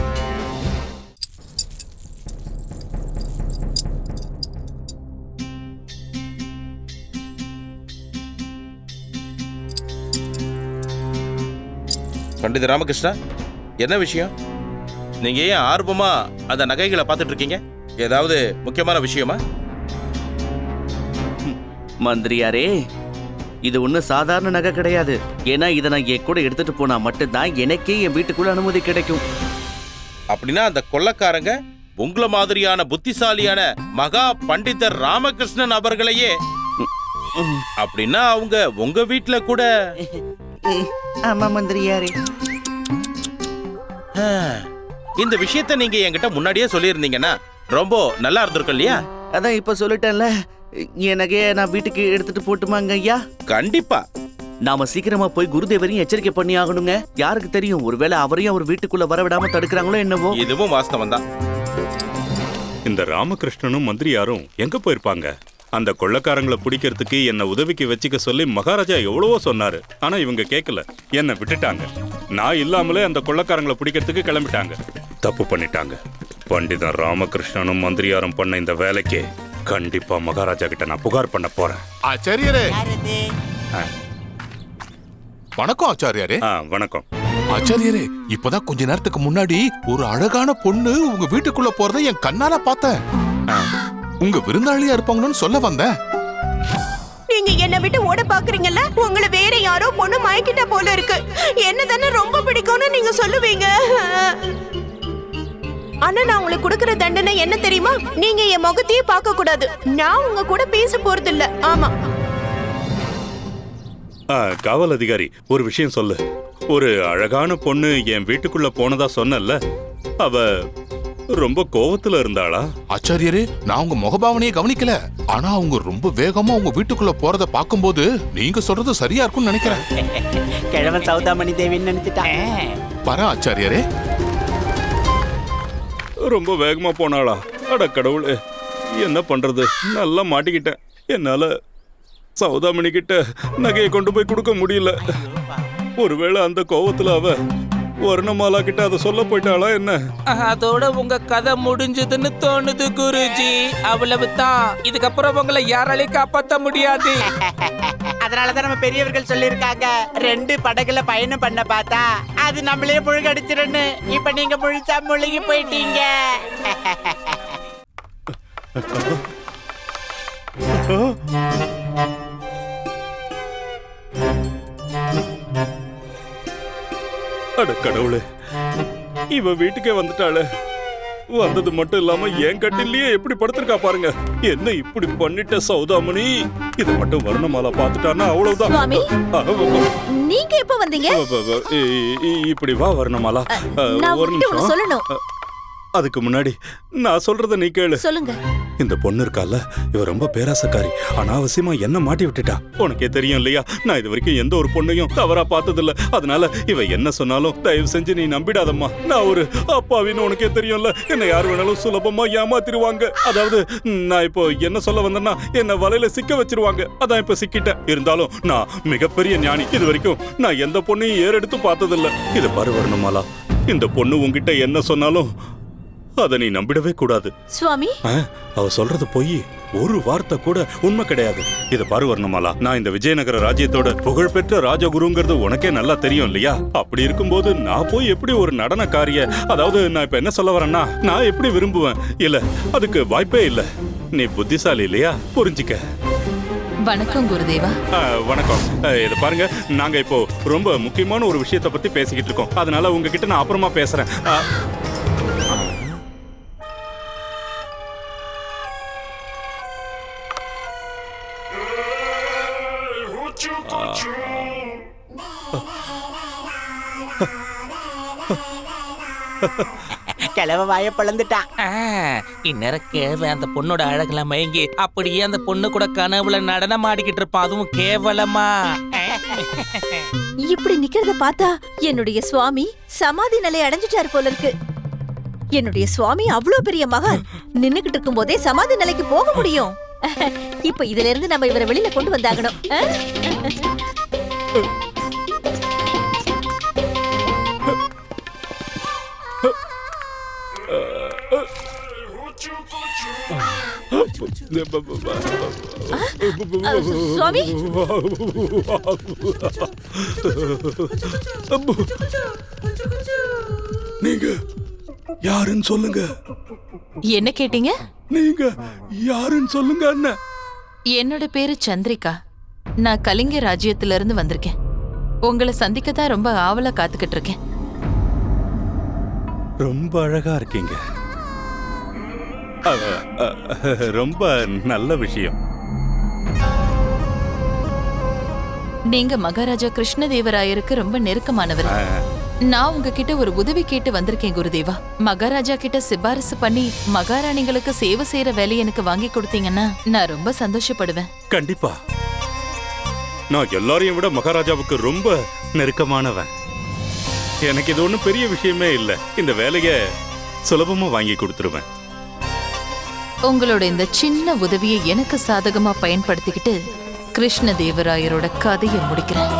பண்டிதர் ராமகிருஷ்ணா, என்ன விஷயம்? நீங்க ஏன் ஆர்வமா அந்த நகைகளை பார்த்துட்டு இருக்கீங்க? ஏதாவது முக்கியமான விஷயமா? மந்திரியாரே, இது ஒன்றும் சாதாரண நகை கிடையாது. ஏன்னா இதை நான் என் கூட எடுத்துட்டு போனா மட்டும்தான் எனக்கே என் வீட்டுக்குள்ள அனுமதி கிடைக்கும். அப்படின்னா அந்த கொள்ளக்காரங்க உங்களை மாதிரியான புத்திசாலியான மகா பண்டிதர் ராமகிருஷ்ணன் அவர்களையே, அப்படின்னா அவங்க உங்க வீட்டுல கூட. ஆமா மந்திரியாரே. இந்த விஷயத்தை நீங்க என்கிட்ட முன்னாடியே சொல்லியிருந்தீங்கன்னா ரொம்ப நல்லா இருந்திருக்கும் இல்லையா? அதான் இப்ப சொல்லிட்டேன்ல, என் நகையை நான் வீட்டுக்கு எடுத்துட்டு போட்டுமாங்க ஐயா? கண்டிப்பா. நாம சீக்கிரமா போய் குருதேவரையும் எச்சரிக்கை பண்ணி ஆகணுங்க. யாருக்கு தெரியும், ஒருவேளை அவரையும் அவர் வீட்டுக்குள்ள வரவிடாம தடுக்கிறாங்களோ என்னவோ. இதுவும் வாஸ்தவம் தான். இந்த ராமகிருஷ்ணனும் மந்திரியாரும் எங்க போயிருப்பாங்க? அந்த கொள்ளக்காரங்களை பிடிக்கிறதுக்கு என்ன உதவிக்கு வச்சுக்க சொல்லி மகாராஜா எவ்வளவோ சொன்னாரு. ஆனா இவங்க கேட்கல, என்ன விட்டுட்டாங்க. நான் இல்லாமலே அந்த கொள்ளக்காரங்களை பிடிக்கிறதுக்கு கிளம்பிட்டாங்க. தப்பு பண்ணிட்டாங்க. பண்டிதர் ராமகிருஷ்ணனும் மந்திரியாரும் பண்ண இந்த வேலைக்கு கண்டிப்பா மகாராஜா கிட்ட நான் புகார் பண்ண போறேன். ஆச்சாரியரே, வணக்கம் ஆச்சாரியாரே. வணக்கம் ஆச்சாரியரே. இப்பதான் கொஞ்ச நேரத்துக்கு முன்னாடி ஒரு அழகான பொண்ணு உங்க வீட்டுக்குள்ள போறதை என் கண்ணால பார்த்தேன். உங்க விருந்தாளியா இருப்பாங்கன்னு சொல்ல வந்தேன். நீங்க என்ன விட்டு ஓட பாக்குறீங்கல்ல, உங்களை வேற யாரோ பொண்ணு மயக்கிட்ட போல இருக்கு. என்ன தானே ரொம்ப பிடிக்கும்னு நீங்க சொல்லுவீங்க. ஆனா நான் உங்களுக்கு கொடுக்கற தண்டனை என்ன தெரியுமா? நீங்க என் முகத்தையே பார்க்க கூடாது. நான் உங்க கூட பேச போறது இல்ல. ஆமா. காவல் அதிகாரி, ஒரு விஷயம் சொல்லு. ஒரு அழகான பொண்ணு என் வீட்டுக்குள்ள போனதா சொன்னல, அவ ரொம்ப கோவத்துல இருந்தாளா? ஆச்சாரியரே, நான் உங்க முகபாவனையை கவனிக்கல. ஆனா அவங்க ரொம்ப வேகமா உங்க வீட்டுக்குள்ள போறத பாக்கும்போது நீங்க சொல்றது சரியா இருக்கும்னு நினைக்கிறேன். கிழவன் சௌதாமணி தேவின்னு நினைச்சிட்டான். பர ஆச்சாரியரே, ரொம்ப வேகமா போனாளா? அட கடவுளே, என்ன பண்றது? நல்லா மாட்டிக்கிட்டேன். என்னால சௌதாமணி கிட்ட நகையை கொண்டு போய் கொடுக்க முடியல. ஒருவேளை அந்த கோவத்துல அவ வர்ணமாலா கிட்ட அதை சொல்ல போயிட்டாளா என்ன? அதோட உங்க கதை முடிஞ்சதுன்னு தோணுது குருஜி. அவ்வளவுதான். இதுக்கப்புறம் உங்களை யாராலையும் காப்பாற்ற முடியாது. அதனாலதான் நம்ம பெரியவர்கள் சொல்லிருக்காங்க, 2 படகுல பயணம் பண்ண பார்த்தா அது நம்மளே முழுகடிச்சிருன்னு. இப்ப நீங்க முழுசா முழுகி போயிட்டீங்க. அட கடவுளே, இவ வீட்டுக்கே வந்துட்டாளே. வந்தது மட்டும் இல்லாம என் கட்டிலேயே எப்படி படுத்திருக்கா பாருங்க. என்ன இப்படி பண்ணிட்ட சௌதாமணி? இது மட்டும் வர்ணமாலா பாத்துட்டானா அவ்வளவுதான். சுவாமி, நீங்க எப்ப வந்தீங்க? இப்படி வா வர்ணமாலா. நான் ஒரு உங்ககிட்ட ஒண்ணு நிமிஷம். சொல்லணும். அதுக்கு முன்னாடி நான் சொல்றத நீ கேளு. சொல்லுங்க. இந்த பொண்ணு இருக்கால, இவ ரொம்ப பேராசக்காரி. அனாவசியமா என்ன மாட்டி விட்டுட்டா. உனக்கே தெரியும் இல்லையா, நான் இது வரைக்கும் எந்த ஒரு பொண்ணையும் தவறா பார்த்ததில்ல. அதனால இவ என்ன சொன்னாலும் தயவு செஞ்சு நீ நம்பிடாதம்மா. நான் ஒரு அப்பாவின்னு உனக்கே தெரியும்ல, என்ன யார் வேணாலும் சுலபமா ஏமாத்திருவாங்க. அதாவது நான் இப்போ என்ன சொல்ல வந்தேன்னா, என்ன வலையில சிக்க வச்சிருவாங்க. அதான் இப்ப சிக்கிட்டேன். இருந்தாலும் நான் மிகப்பெரிய ஞானி. இது வரைக்கும் நான் எந்த பொண்ணையும் ஏறெடுத்து பார்த்ததில்ல. இது பாரு வர்ணமாலா, இந்த பொண்ணு உன்கிட்ட என்ன சொன்னாலும் அதை நீ நம்பிடவே கூடாது. சுவாமி, அவ சொல்றது பொய். ஒரு வார்த்தை கூட உண்மை கிடையாது. இத பாரு வர்ணமாலா, நான் இந்த விஜயநகர ராஜ்யத்தோட புகழ்பெற்ற ராஜகுருங்கிறது உனக்கே நல்லா தெரியும் இல்லையா? அப்படி இருக்கும்போது நான் போய் எப்படி ஒரு நடனக்காரிய, அதாவது நான் இப்ப என்ன சொல்ல வரேன்னா, நான் எப்படி விரும்புவேன்? இல்ல, அதுக்கு வாய்ப்பே இல்ல. நீ புத்திசாலி இல்லையா? புரிஞ்சுக்க. வணக்கம் குருதேவா. வணக்கம். இத பாருங்க, நாங்க இப்போ ரொம்ப முக்கியமான ஒரு விஷயத்தை பத்தி பேசிக்கிட்டு இருக்கோம். அதனால உங்ககிட்ட நான் அப்புறமா பேசுறேன். கிழவ வாய பழந்துட்டான். இந்நேரம் கேவ அந்த பொண்ணோட அழகுல மயங்கி அப்படியே அந்த பொண்ணு கூட கனவுல நடனம் ஆடிக்கிட்டு இருப்பான். அதுவும் கேவலமா. இப்படி நிக்கிறத பார்த்தா என்னுடைய சுவாமி சமாதி நிலை அடைஞ்சிட்டாரு போல இருக்கு. என்னுடைய சுவாமி அவ்வளவு பெரிய மகான், நின்னுகிட்டு இருக்கும் போதே சமாதி நிலைக்கு போக முடியும். இப்ப இதுல இருந்து நம்ம இவரை வெளியில கொண்டு வந்தாகணும். சுவாமி, நீங்க யாருன்னு சொல்லுங்க. என்ன கேட்டீங்க? நீங்க யாருன்னு சொல்லுங்க. அண்ணன், என்னோட பேரு சந்திரிகா. நான் கலிங்க ராஜ்யத்துல இருந்து வந்திருக்கேன். உங்களை சந்திக்கத்தான் ரொம்ப ஆவலா காத்துக்கிட்டு இருக்கேன். ரொம்ப அழகா இருக்கீங்க. ரொம்ப நல்ல விஷயம். நீங்க மகாராஜா கிருஷ்ணதேவராயருக்கு ரொம்ப நெருக்கமானவர். நான் உங்ககிட்ட ஒரு உதவி கேட்டு வந்திருக்கேன் குருதேவா. மகாராஜா கிட்ட சிபாரிசு பண்ணி மகாராணிகளுக்கு சேவை செய்யற வேலையை எனக்கு வாங்கி கொடுத்தீங்கன்னா நான் ரொம்ப சந்தோஷப்படுவேன். கண்டிப்பா. நான் எல்லாரையும் விட மகாராஜாவுக்கு ரொம்ப நெருக்கமானவன். எனக்கு இது ஒண்ணும் பெரிய விஷயமே இல்ல. இந்த வேலைய சுலபமா வாங்கி கொடுத்துருவேன். உங்களோட இந்த சின்ன உதவியை எனக்கு சாதகமா பயன்படுத்திக்கிட்டு கிருஷ்ணதேவராயரோட கதையை முடிக்கிறேன்.